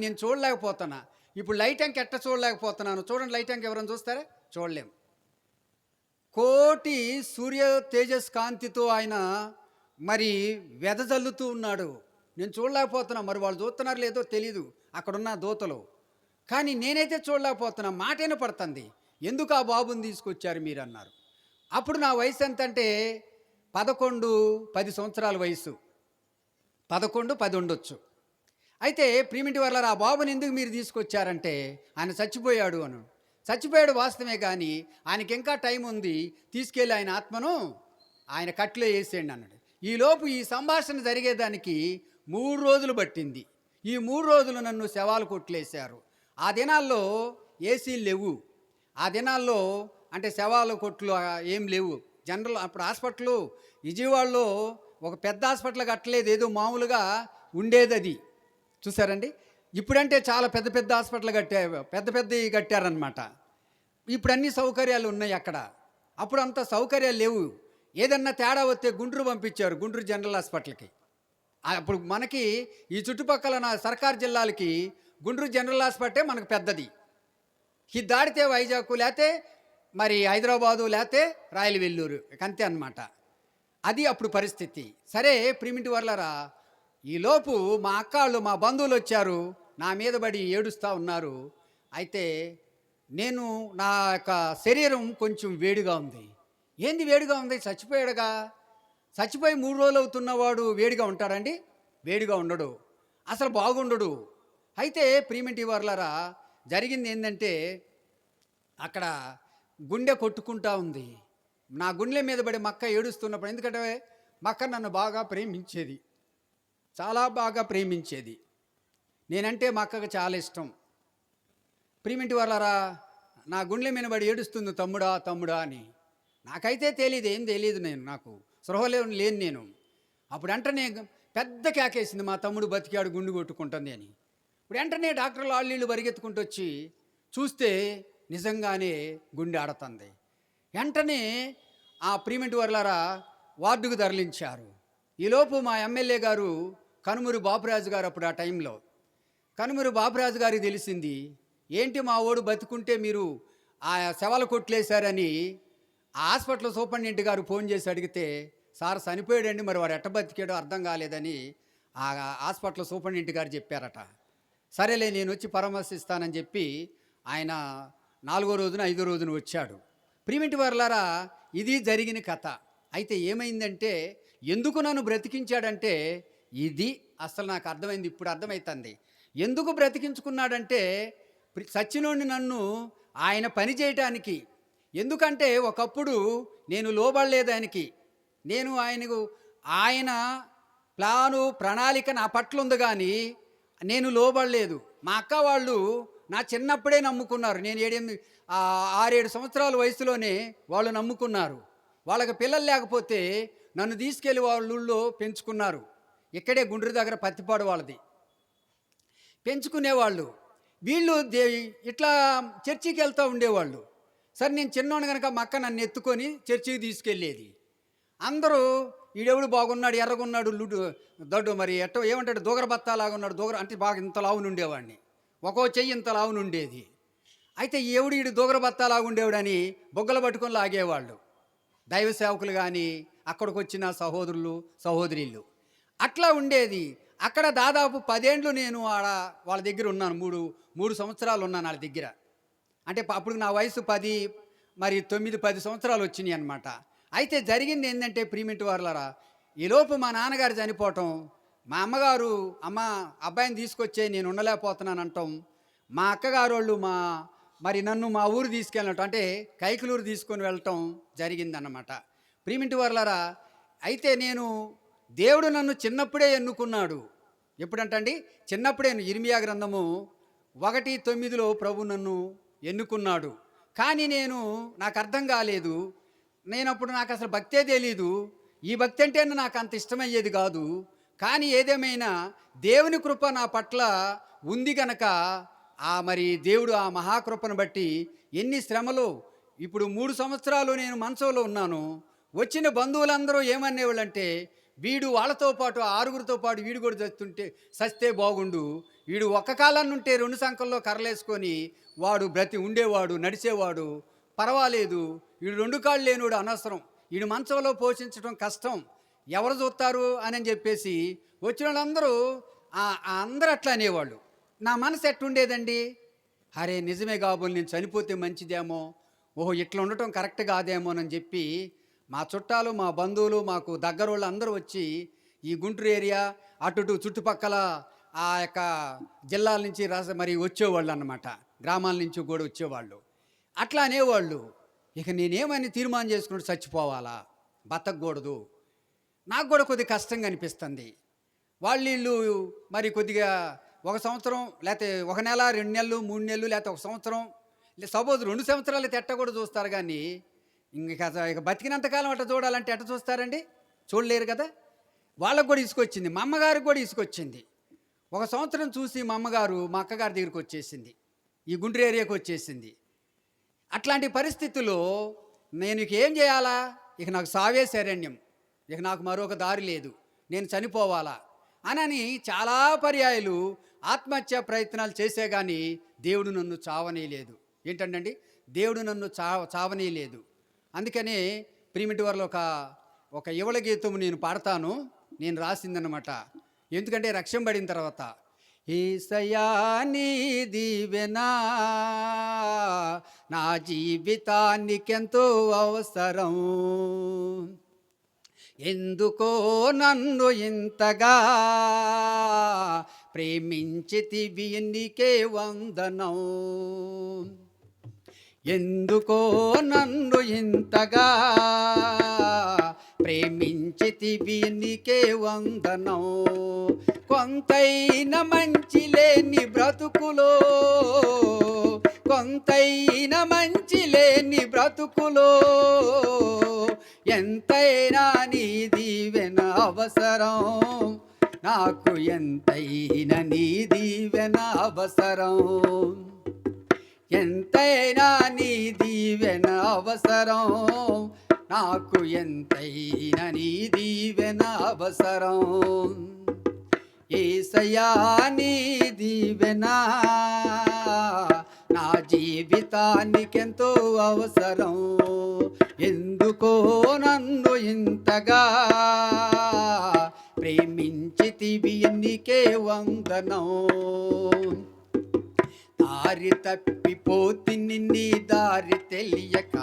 నేను చూడలేకపోతున్నా. ఇప్పుడు లైట్ అంక ఎట్ట చూడలేకపోతున్నాను. చూడండి, లైట్ అంక ఎవరైనా చూస్తారా? చూడలేం. కోటి సూర్య తేజస్ కాంతితో ఆయన మరి వెదజల్లుతూ ఉన్నాడు. నేను చూడలేకపోతున్నా. మరి వాళ్ళు చూస్తున్నారు లేదో తెలీదు అక్కడున్న దూతలు. కానీ నేనైతే చూడలేకపోతున్నా. మాట వినపడుతుంది. ఎందుకు ఆ బాబుని తీసుకొచ్చారు మీరు అన్నారు. అప్పుడు నా వయసు ఎంత అంటే 11-10 సంవత్సరాల వయసు. 11-10 ఉండొచ్చు. అయితే ప్రియమిటి వాళ్ళ ఆ బాబుని ఎందుకు మీరు తీసుకొచ్చారంటే, ఆయన చచ్చిపోయాడు అను. చచ్చిపోయాడు వాస్తవమే, కానీ ఆయనకి ఇంకా టైం ఉంది. తీసుకెళ్ళి ఆయన ఆత్మను ఆయన కట్లో వేసేయండి అన్నాడు. ఈలోపు ఈ సంభాషణ జరిగేదానికి 3 రోజులు పట్టింది. ఈ 3 రోజులు నన్ను శవాలు కొట్లేశారు. ఆ దినాల్లో ఏసీలు లేవు. ఆ దినాల్లో అంటే శవాల కొట్లు ఏం లేవు. జనరల్ అప్పుడు హాస్పిటల్ విజయవాడలో ఒక పెద్ద హాస్పిటల్ కట్టలేదు, ఏదో మామూలుగా ఉండేది అది. చూసారండి, ఇప్పుడంటే చాలా పెద్ద పెద్ద హాస్పిటల్ పెద్దవి కట్టారనమాట. ఇప్పుడు అన్ని సౌకర్యాలు ఉన్నాయి అక్కడ. అప్పుడు అంత సౌకర్యాలు లేవు. ఏదన్నా తేడా వస్తే గుంటూరు పంపించారు, గుంటూరు జనరల్ హాస్పిటల్కి. అప్పుడు మనకి ఈ చుట్టుపక్కల సర్కారు జిల్లాలకి గుంటూరు జనరల్ హాస్పిటల్ మనకు పెద్దది. ఇది దాడితే వైజాగ్, లేతే మరి హైదరాబాదు, లేతే రాయలవెల్లూరు, అంతే అన్నమాట. అది అప్పుడు పరిస్థితి. సరే ప్రియమిటి వర్లరా, ఈలోపు మా అక్కాళ్ళు, మా బంధువులు వచ్చారు, నా మీద పడి ఏడుస్తూ ఉన్నారు. అయితే నేను నా యొక్క శరీరం కొంచెం వేడిగా ఉంది. ఏంది వేడిగా ఉంది? చచ్చిపోయాడుగా. చచ్చిపోయి 3 రోజులు అవుతున్నవాడు వేడిగా ఉంటాడండి? వేడిగా ఉండడు, అసలు బాగుండడు. అయితే ప్రియమిటి వర్లరా, జరిగింది ఏంటంటే, అక్కడ గుండె కొట్టుకుంటా ఉంది. నా గుండె మీద పడి మక్క ఏడుస్తున్నప్పుడు, ఎందుకంటే మక్క నన్ను బాగా ప్రేమించేది, చాలా బాగా ప్రేమించేది. నేనంటే మా అక్కకు చాలా ఇష్టం. ప్రియమిటి వర్లరా, నా గుండె మీద పడి ఏడుస్తుంది, తమ్ముడా తమ్ముడా అని. నాకైతే ఏం తెలియదు, నాకు స్పృహలో లేను నేను. అప్పుడు వెంటనే పెద్ద కేకేసింది, మా తమ్ముడు బతికాడు, గుండు కొట్టుకుంటుంది అని. ఇప్పుడు వెంటనే డాక్టర్లు ఆళ్ళీళ్ళు పరిగెత్తుకుంటూ వచ్చి చూస్తే నిజంగానే గుండె ఆడుతుంది. వెంటనే ఆ ప్రియమిటి వర్లరా వార్డుకు తరలించారు. ఈలోపు మా ఎమ్మెల్యే గారు కనుమూరి బాపురాజు గారు, అప్పుడు ఆ టైంలో కనుమూరి బాపురాజు గారికి తెలిసింది, ఏంటి మా ఓడు బతుకుంటే మీరు ఆ శవాలు కొట్లేశారని. ఆ హాస్పిటల్ సూపరింటెండెంట్ గారు ఫోన్ చేసి అడిగితే, సార్ చనిపోయాడండి, మరి వాడు ఎట్ట బతికాడో అర్థం కాలేదని ఆ హాస్పిటల్ సూపరింటెండెంట్ గారు చెప్పారట. సరేలే, నేను వచ్చి పరామర్శిస్తానని చెప్పి ఆయన 4వ రోజున 5వ రోజున వచ్చాడు. ప్రియమిటి వర్లారా, ఇది జరిగిన కథ. అయితే ఏమైందంటే, ఎందుకు నన్ను బ్రతికించాడంటే, ఇది అసలు నాకు అర్థమైంది, ఇప్పుడు అర్థమవుతుంది. ఎందుకు బ్రతికించుకున్నాడంటే, సచ్చినోడిని నన్ను ఆయన పని చేయటానికి. ఎందుకంటే ఒకప్పుడు నేను లోబడలేదు ఆయనకి. నేను ఆయన ప్లాను ప్రణాళిక నా పట్ల ఉంది, కానీ నేను లోబడలేదు. మా అక్క వాళ్ళు నా చిన్నప్పుడే నమ్ముకున్నారు. నేను 6-7 సంవత్సరాల వయసులోనే వాళ్ళు నమ్ముకున్నారు. వాళ్ళకి పిల్లలు లేకపోతే నన్ను తీసుకెళ్ళి వాళ్ళ ఊళ్ళో పెంచుకున్నారు. ఇక్కడే గుంటూరు దగ్గర పత్తిపాడు వాళ్ళది పెంచుకునేవాళ్ళు. వీళ్ళు ఇట్లా చర్చికి వెళ్తూ ఉండేవాళ్ళు. సరే, నేను చిన్నోడు కనుక మా అక్క నన్ను ఎత్తుకొని చర్చికి తీసుకెళ్ళేది. అందరూ ఈడెవడు బాగున్నాడు, ఎర్రగున్నాడు, దొడ్డు మరి ఏమంటాడు, దూగర బత్తాలాగా ఉన్నాడు, దూగర అంటే బాగా ఇంత లావును ఉండేవాడిని, ఒక్కో చెయ్యి ఇంత లావును ఉండేది. అయితే ఈడు దూగర బత్తాలాగా ఉండేవాడని బొగ్గలు పట్టుకొని లాగేవాళ్ళు దైవ సేవకులు కానీ, అక్కడికి వచ్చిన సహోదరులు సహోదరులు. అట్లా ఉండేది. అక్కడ దాదాపు 10 ఏండ్లు నేను వాళ్ళ దగ్గర ఉన్నాను. 3 సంవత్సరాలు ఉన్నాను వాళ్ళ దగ్గర. అంటే అప్పుడు నా వయసు 10, మరి 9-10 సంవత్సరాలు వచ్చినాయి అన్నమాట. అయితే జరిగింది ఏంటంటే ప్రియమిటి వారలారా, ఈలోపు మా నాన్నగారు చనిపోవటం, మా అమ్మగారు అమ్మ అబ్బాయిని తీసుకొచ్చే నేను ఉండలేకపోతున్నాను అంటాం, మా అక్కగారు వాళ్ళు మరి నన్ను మా ఊరు తీసుకెళ్ళటం అంటే కైకలూరు తీసుకొని వెళ్ళటం జరిగిందన్నమాట. ప్రియమిటి వారలారా, అయితే దేవుడు నన్ను చిన్నప్పుడే ఎన్నుకున్నాడు. ఎప్పుడంటండి? చిన్నప్పుడే. ఇర్మియా గ్రంథము 1:9 ప్రభు నన్ను ఎన్నుకున్నాడు. కానీ నాకు అర్థం కాలేదు. నేనప్పుడు నాకు అసలు భక్తే తెలీదు. ఈ భక్తి అంటే నాకు అంత ఇష్టమయ్యేది కాదు. కానీ ఏదేమైనా దేవుని కృప నా పట్ల ఉంది గనక మరి దేవుడు ఆ మహాకృపను బట్టి ఎన్ని శ్రమలు. ఇప్పుడు 3 సంవత్సరాలు నేను మంచంలో ఉన్నాను. వచ్చిన బంధువులందరూ ఏమనేవాళ్ళంటే, వీడు వాళ్ళతో పాటు 6గురితో పాటు వీడు కూడా సస్తే బాగుండు, వీడు ఒక్క కాలాన్నుంటే 2 సంకల్లో కర్రలేసుకొని వాడు ఉండేవాడు, నడిచేవాడు, పర్వాలేదు. వీడు 2 కాళ్ళు లేనివాడు అనవసరం, వీడు మంచంలో పోషించడం కష్టం, ఎవరు చూస్తారు అని చెప్పేసి వచ్చిన వాళ్ళందరూ అందరూ అట్లా అనేవాళ్ళు. నా మనసు ఎట్టుండేదండి, అరే నిజమే కాబోలు, నేను చనిపోతే మంచిదేమో, ఓహో ఇట్లా ఉండటం కరెక్ట్ కాదేమోనని చెప్పి మా చుట్టాలు, మా బంధువులు, మాకు దగ్గర వాళ్ళు అందరూ వచ్చి ఈ గుంటూరు ఏరియా అటు చుట్టుపక్కల ఆ యొక్క జిల్లాల నుంచి మరి వచ్చేవాళ్ళు అన్నమాట, గ్రామాల నుంచి కూడా వచ్చేవాళ్ళు. అట్లా అనేవాళ్ళు. ఇక నేనేమని తీర్మానం చేసుకున్నాడు, చచ్చిపోవాలా, బతకూడదు. నాకు కూడా కొద్దిగా కష్టంగా అనిపిస్తుంది. వీళ్ళు మరి కొద్దిగా 1 సంవత్సరం, లేకపోతే 1 నెల, 2 నెలలు, 3 నెలలు, లేకపోతే 1 సంవత్సరం, సపోజ్ 2 సంవత్సరాలు తెట్ట కూడా చూస్తారు. కానీ ఇక బతికినంతకాలం అట్ట చూడాలంటే ఎట్ట చూస్తారండి? చూడలేరు కదా. వాళ్ళకు కూడా ఇసుకొచ్చింది, మా అమ్మగారికి కూడా ఇసుకొచ్చింది. 1 సంవత్సరం చూసి మా అమ్మగారు మా అక్కగారి దగ్గరికి వచ్చేసింది, ఈ గుంటూరు ఏరియాకి వచ్చేసింది. అట్లాంటి పరిస్థితుల్లో నేను ఇక ఏం చేయాలా? ఇక నాకు సావే శరణ్యం, ఇక నాకు మరొక దారి లేదు, నేను చనిపోవాలా అని చాలా పర్యాయాలు ఆత్మహత్య ప్రయత్నాలు చేసే కానీ దేవుడు నన్ను చావనీయలేదు. ఏంటండి, దేవుడు నన్ను చావనీయలేదు. అందుకనే ప్రియమిటి వారిలో ఒక యువల గీతం నేను పాడతాను, నేను రాసిందనమాట. ఎందుకంటే రక్షణ పడిన తర్వాత, యేసయ్యా నీ దీవెనా నా జీవితానికెంతో అవసరం, ఎందుకో నన్ను ఇంతగా ప్రేమించితివి నీకే వందనం, ఎందుకో నన్ను ఇంతగా ప్రేమించితివి నీకే వందనం, కొంతైన మంచి లేని బ్రతుకులో, కొంతైన మంచి లేని బ్రతుకులో ఎంతైనా నీ దీవెన అవసరం, నాకు ఎంతైనా నీ దీవెన అవసరం, ఎంతైనా నీ దీవెన అవసరం, నాకు ఎంతైనా నీ దీవెన అవసరం, యేసయ్యా నీ దీవెన నా జీవితానికెంతో అవసరం, ఎందుకో నన్ను ఇంతగా ప్రేమించితివి నీకే వందనం, దారి తప్పిపోతిని నీ దారి తెలియక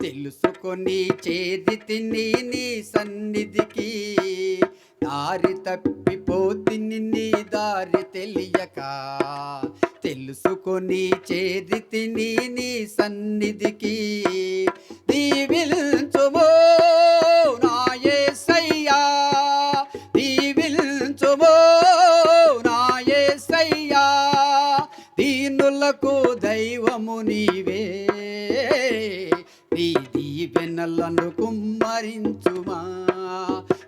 తెలుసుకొని చేరితిని నీ సన్నిధికి, దారి తప్పిపోతిని నీ దారి తెలియక తెలుసుకొని చేరితిని నీ సన్నిధికి, దీవించుమో నా యేసయ్యా, దీవించుమో నా యేసయ్యా, దీనులకు దైవము నీవే, నీ దీవెనలను కుమ్మరించుమా,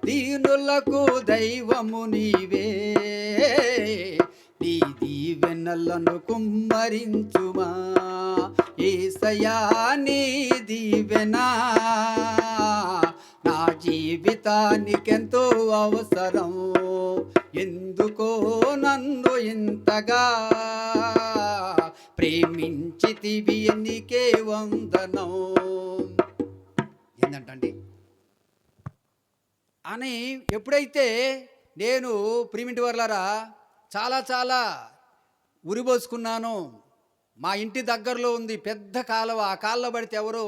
దీనులకు దైవము నీవే, నీ దీవెనలను కుమ్మరించుమా, యేసయ్యా నీ దీవెన నా జీవితానికెంతో అవసరం, ఎందుకో నన్ను ఇంతగా ప్రేమించితివి నీకే వందనం. ఏంటండి అని ఎప్పుడైతే నేను ప్రియమిటి వర్లారా చాలా ఉరిపోసుకున్నాను, మా ఇంటి దగ్గరలో ఉంది పెద్ద కాలువ. ఆ కాలువ పడితే ఎవరో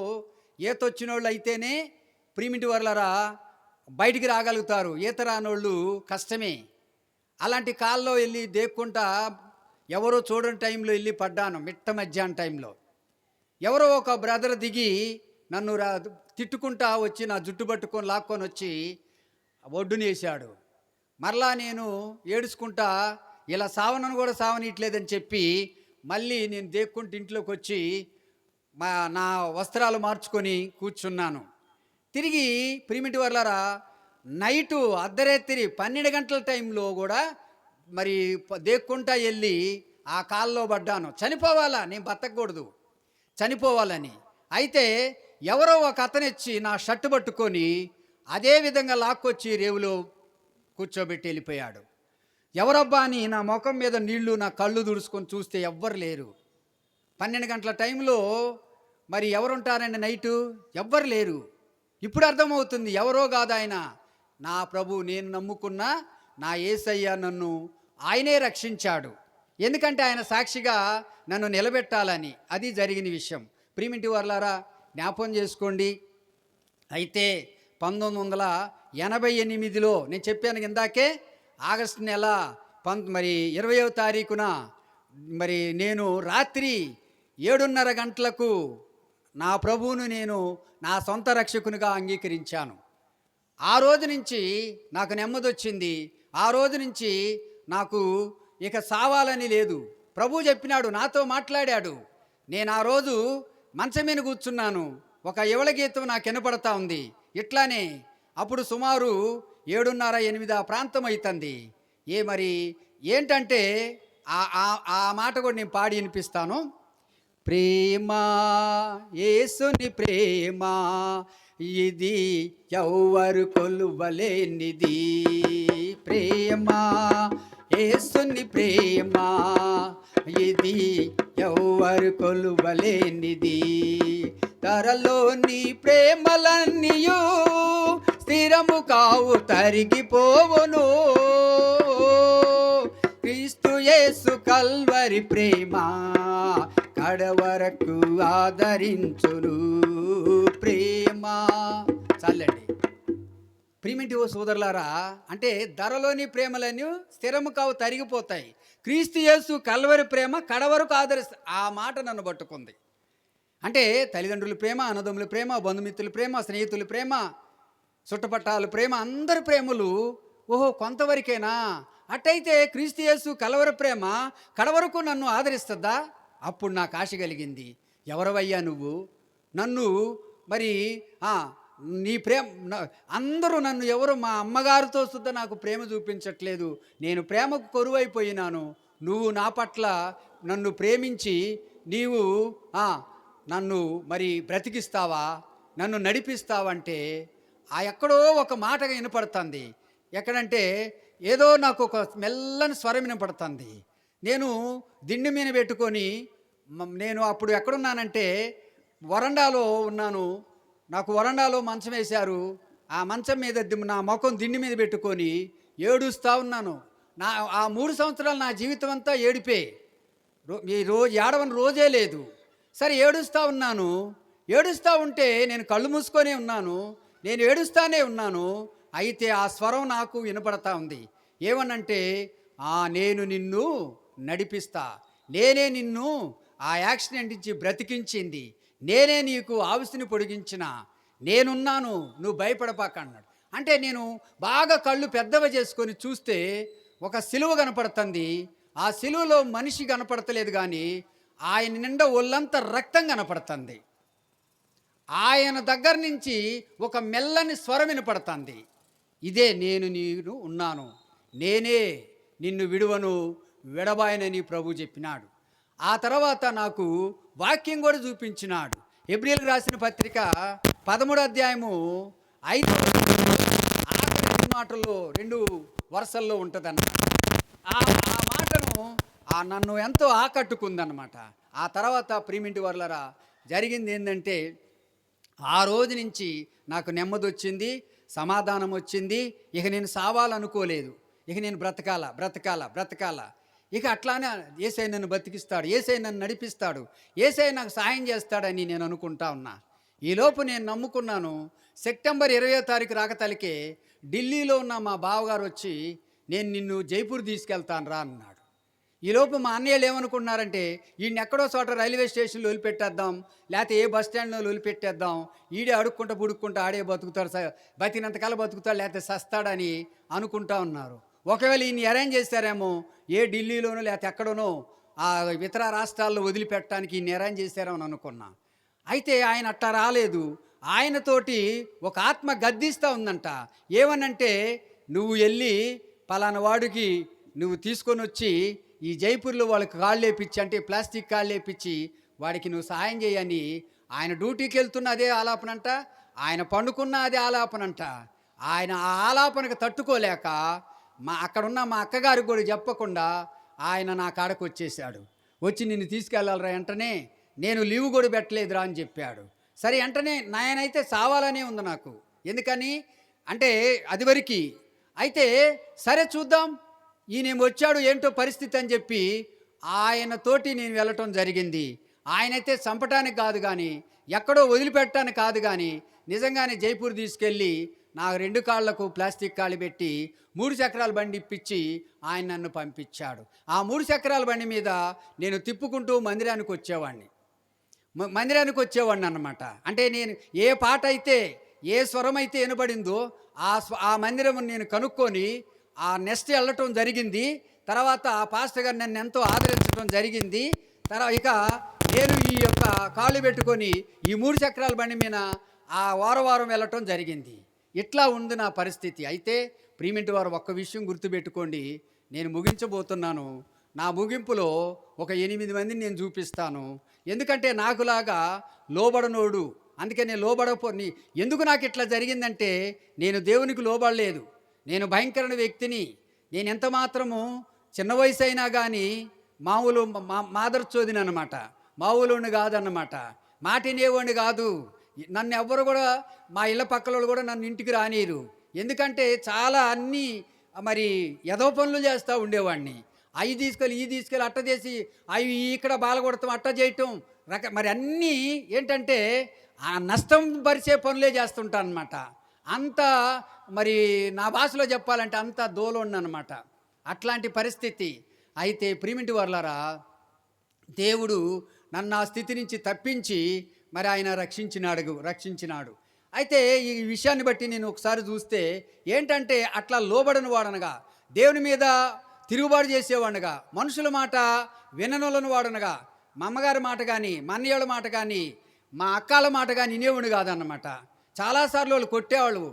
ఈతొచ్చిన వాళ్ళు అయితేనే ప్రియమిటి వర్లరా బయటికి రాగలుగుతారు. ఈత రానోళ్ళు కష్టమే. అలాంటి కాల్లో వెళ్ళి దేక్కుంటా ఎవరో చూడని టైంలో వెళ్ళి పడ్డాను. మిట్ట మధ్యాహ్నం టైంలో ఎవరో ఒక బ్రదర్ దిగి నన్ను తిట్టుకుంటా వచ్చి నా జుట్టు పట్టుకొని లాక్కొని వచ్చి ఒడ్డునేసాడు. మరలా నేను ఏడుచుకుంటా ఇలా సావనను కూడా సావనీయట్లేదని చెప్పి మళ్ళీ నేను దేక్కుంటూ ఇంట్లోకి వచ్చి నా వస్త్రాలు మార్చుకొని కూర్చున్నాను. తిరిగి ప్రియమిటి వర్లారా నైటు అర్ధరాత్రి 12 గంటల టైంలో కూడా మరి దేక్కుంటా వెళ్ళి ఆ కాల్లో పడ్డాను. చనిపోవాలా, నేను బతకూడదు, చనిపోవాలని. అయితే ఎవరో ఒక అతను వచ్చి నా షర్టు పట్టుకొని అదే విధంగా లాక్కొచ్చి రేవులో కూర్చోబెట్టి వెళ్ళిపోయాడు. ఎవరబ్బా అని నా ముఖం మీద నీళ్లు నా కళ్ళు తుడుచుకొని చూస్తే ఎవ్వరు లేరు. 12 గంటల టైంలో మరి ఎవరుంటారండి నైటు? ఎవ్వరు లేరు. ఇప్పుడు అర్థమవుతుంది ఎవరో కాదు ఆయన, నా ప్రభు, నేను నమ్ముకున్న నా యేసయ్య, నన్ను ఆయనే రక్షించాడు. ఎందుకంటే ఆయన సాక్షిగా నన్ను నిలబెట్టాలని. అది జరిగిన విషయం. ప్రియమిటి వర్లారా జ్ఞాపకం చేసుకోండి. అయితే 1988లో నేను చెప్పాను ఇందాకే, ఆగస్టు నెల 20వ తారీఖున మరి నేను రాత్రి 7:30 గంటలకు నా ప్రభువును నేను నా సొంత రక్షకునిగా అంగీకరించాను. ఆ రోజు నుంచి నాకు నెమ్మది వచ్చింది. ఆ రోజు నుంచి నాకు ఇక సావాలని లేదు. ప్రభు చెప్పినాడు, నాతో మాట్లాడాడు. నేను ఆ రోజు మంచం మీద కూర్చున్నాను. ఒక యువళ గీతం నాకు వినపడతా ఉంది. ఇట్లానే అప్పుడు సుమారు 7:30-8 ఆ ప్రాంతం అవుతుంది. మరి ఏంటంటే ఆ మాట కూడా నేను పాడి వినిపిస్తాను. ప్రేమ, యేసుని ప్రేమ, ఇది ఎవ్వరు కొలువలేనిది. ప్రేమ, యేసుని ప్రేమ, ఇది ఎవ్వరు కొలువలేనిది. ధరలోని ప్రేమలన్నీయు స్థిరము కావు, తరిగిపోవును. క్రీస్తు యేసు కల్వరి ప్రేమ కడవరకు ఆదరించును. ప్రేమ చాలండి. ప్రియమిటి ఓ సోదరులారా, అంటే ధరలోని ప్రేమలన్నీ స్థిరము కావు, తరిగిపోతాయి. క్రీస్తు యేసు కల్వరి ప్రేమ కడవరకు ఆదరిస్తా. ఆ మాట నన్ను పట్టుకుంది. అంటే తల్లిదండ్రుల ప్రేమ, అన్నదమ్ముల ప్రేమ, బంధుమిత్రుల ప్రేమ, స్నేహితుల ప్రేమ, చుట్టపట్టాల ప్రేమ, అందరి ప్రేమలు ఓహో కొంతవరకేనా? అట్టయితే క్రీస్తు యేసు కల్వరి ప్రేమ కడవరకు నన్ను ఆదరిస్తుందా? అప్పుడు నాకు ఆశ కలిగింది. ఎవరవయ్యా నువ్వు? నన్ను మరి నీ ప్రేమ, అందరూ నన్ను ఎవరు, మా అమ్మగారితో సుద్ధా నాకు ప్రేమ చూపించట్లేదు. నేను ప్రేమకు కొరువైపోయినాను. నువ్వు నా పట్ల నన్ను ప్రేమించి నీవు నన్ను మరి బ్రతికిస్తావా, నన్ను నడిపిస్తావంటే ఎక్కడో ఒక మాట వినపడుతుంది. ఎక్కడంటే ఏదో నాకు ఒక మెల్లని స్వరం వినపడుతుంది. నేను దిండి మీద పెట్టుకొని, నేను అప్పుడు ఎక్కడున్నానంటే వరండాలో ఉన్నాను. నాకు వరండాలో మంచం వేశారు. ఆ మంచం మీద నా ముఖం దిండి మీద పెట్టుకొని ఏడుస్తూ ఉన్నాను. ఆ 3 సంవత్సరాలు నా జీవితం అంతా ఏడిపే. ఈ రోజు ఏడవని రోజే లేదు. సరే ఏడుస్తూ ఉన్నాను. ఏడుస్తూ ఉంటే నేను కళ్ళు మూసుకొనే ఉన్నాను. నేను ఏడుస్తానే ఉన్నాను. అయితే ఆ స్వరం నాకు వినపడతా ఉంది. ఏమనంటే, నేను నిన్ను నడిపిస్తా, నేనే నిన్ను ఆ యాక్సిడెంట్ నుంచి బ్రతికించింది, నేనే నీకు ఆయుస్సుని పొడిగించిన, నేనున్నాను, నువ్వు భయపడపాక అన్నాడు. అంటే నేను బాగా కళ్ళు పెద్దవి చేసుకొని చూస్తే ఒక సిలువ కనపడుతుంది. ఆ సిలువలో మనిషి కనపడతలేదు, కానీ ఆయన నిండా ఒళ్ళంతా రక్తం కనపడుతుంది. ఆయన దగ్గర నుంచి ఒక మెల్లని స్వరం వినపడుతుంది. ఇదే నేను ఉన్నాను, నేనే నిన్ను విడువను, విడబాయనని ప్రభు చెప్పినాడు. ఆ తర్వాత నాకు వాక్యం కూడా చూపించినాడు. హెబ్రీయులకు రాసిన పత్రిక 13వ అధ్యాయము 5 మాటల్లో 2 వరుసల్లో ఉంటుందన్నమాట. ఆ మాటను నన్ను ఎంతో ఆకట్టుకుందన్నమాట. ఆ తర్వాత ప్రియమిటి వర్లరా జరిగింది ఏంటంటే, ఆ రోజు నుంచి నాకు నెమ్మది వచ్చింది, సమాధానం వచ్చింది. ఇక నేను సావాలనుకోలేదు. ఇక నేను బ్రతకాల. ఇక అట్లానే యేసయ్య నన్ను బతికిస్తాడు, యేసయ్య నన్ను నడిపిస్తాడు, యేసయ్య నాకు సాయం చేస్తాడని నేను అనుకుంటా ఉన్నా. ఈలోపు నేను నమ్ముకున్నాను. సెప్టెంబర్ 20వ తారీఖు రాకతలికే ఢిల్లీలో ఉన్న మా బావగారు వచ్చి, నేను నిన్ను జైపూర్ తీసుకెళ్తాను రా అన్నాడు. ఈలోపు మా అన్నయ్యలు ఏమనుకుంటున్నారంటే, ఈయన ఎక్కడో చోట రైల్వే స్టేషన్లో వదిలిపెట్టేద్దాం, లేకపోతే ఏ బస్ స్టాండ్లో వదిలిపెట్టేద్దాం, ఈడే అడుక్కుంటా బుడుక్కుంటా ఆడే బతుకుతాడు, బతికినంతకాలం బతుకుతాడు, లేకపోతే సస్తాడని అనుకుంటా ఉన్నారు. ఒకవేళ ఈయన్ని అరేంజ్ చేశారేమో ఏ ఢిల్లీలోనో లేకపోతే ఎక్కడోనో ఆ ఇతర రాష్ట్రాల్లో వదిలిపెట్టడానికి ఈయన్ని అరేంజ్ చేశారేమో అని అనుకున్నా. అయితే ఆయన అట్టా రాలేదు. ఆయనతోటి ఒక ఆత్మ గద్దిస్తూ ఉందంట. ఏమనంటే, నువ్వు వెళ్ళి పలానా వాడికి నువ్వు తీసుకొని వచ్చి ఈ జైపూర్లో వాళ్ళకి కాళ్ళు వేపించి, అంటే ప్లాస్టిక్ కాళ్ళు వేపించి వాడికి నువ్వు సాయం చేయని. ఆయన డ్యూటీకి వెళ్తున్న అదే ఆలాపనంట, ఆయన పండుకున్న అదే ఆలాపనంట. ఆయన ఆ ఆలాపనకు తట్టుకోలేక అక్కడున్న మా అక్కగారికి కూడా చెప్పకుండా ఆయన నా కాడకు వచ్చేసాడు. వచ్చి నిన్ను తీసుకెళ్ళాలరా వెంటనే, నేను లీవ్ కూడా పెట్టలేదురా అని చెప్పాడు. సరే వెంటనే నాయనైతే సావాలనే ఉంది నాకు. ఎందుకని అంటే అది వరకు అయితే సరే చూద్దాం ఈయన వచ్చాడు ఏంటో పరిస్థితి అని చెప్పి ఆయనతోటి నేను వెళ్ళటం జరిగింది. ఆయనైతే చంపటానికి కాదు కానీ, ఎక్కడో వదిలిపెట్టడానికి కాదు కానీ, నిజంగానే జైపూర్ తీసుకెళ్ళి నాకు 2 కాళ్లకు ప్లాస్టిక్ కాళ్ళు పెట్టి 3 చక్రాల బండి ఇప్పించి ఆయన నన్ను పంపించాడు. ఆ 3 చక్రాల బండి మీద నేను తిప్పుకుంటూ మందిరానికి వచ్చేవాడిని అన్నమాట. అంటే నేను ఏ పాట అయితే ఏ స్వరం అయితే వినబడిందో ఆ మందిరం నేను కనుక్కొని ఆ నెక్స్ట్ వెళ్ళటం జరిగింది. తర్వాత ఆ పాస్టర్ గారు నన్ను ఎంతో ఆదరించడం జరిగింది. ఇక నేను ఈ యొక్క కాళ్ళు పెట్టుకొని ఈ 3 చక్రాల బండి మీద ఆ వారం వెళ్ళటం జరిగింది. ఇట్లా ఉంది నా పరిస్థితి. అయితే ప్రియమింటి వారు ఒక్క విషయం గుర్తుపెట్టుకోండి, నేను ముగించబోతున్నాను. నా ముగింపులో ఒక 8 మందిని నేను చూపిస్తాను. ఎందుకంటే నాకులాగా లోబడనోడు, అందుకే నేను ఎందుకు నాకు ఇట్లా జరిగిందంటే, నేను దేవునికి లోబడలేదు. నేను భయంకరమైన వ్యక్తిని. నేను ఎంత మాత్రము చిన్న వయసు అయినా కానీ మామూలు మాదర్చోదిని అనమాట, మామూలుని కాదన్నమాట, మాటినేవాడిని కాదు. నన్ను ఎవ్వరు కూడా మా ఇళ్ళ పక్కల కూడా నన్ను ఇంటికి రానియరు. ఎందుకంటే చాలా అన్నీ మరి ఎదవ పనులు చేస్తూ ఉండేవాడిని. అవి తీసుకెళ్ళి అట్ట చేసి అవి ఇక్కడ బాలగొడతాం, అట్ట చేయటం మరి అన్నీ ఏంటంటే ఆ నష్టం పరిచే పనులే చేస్తుంటాను అనమాట. అంత మరి నా భాషలో చెప్పాలంటే అంత దోలోండి అనమాట. అట్లాంటి పరిస్థితి. అయితే ప్రియమింటి వర్లారా, దేవుడు నన్ను ఆ స్థితి నుంచి తప్పించి మరి ఆయన రక్షించినాడు. అయితే ఈ విషయాన్ని బట్టి నేను ఒకసారి చూస్తే ఏంటంటే, అట్లా లోబడని వాడనగా, దేవుని మీద తిరుగుబాటు చేసేవాడనగా, మనుషుల మాట విననులను వాడనగా, మా అమ్మగారి మాట కానీ, మా అన్నయ్యల మాట కానీ, మా అక్కల మాట కానీ వినేవాడు కాదన్నమాట. చాలాసార్లు వాళ్ళు కొట్టేవాళ్ళు,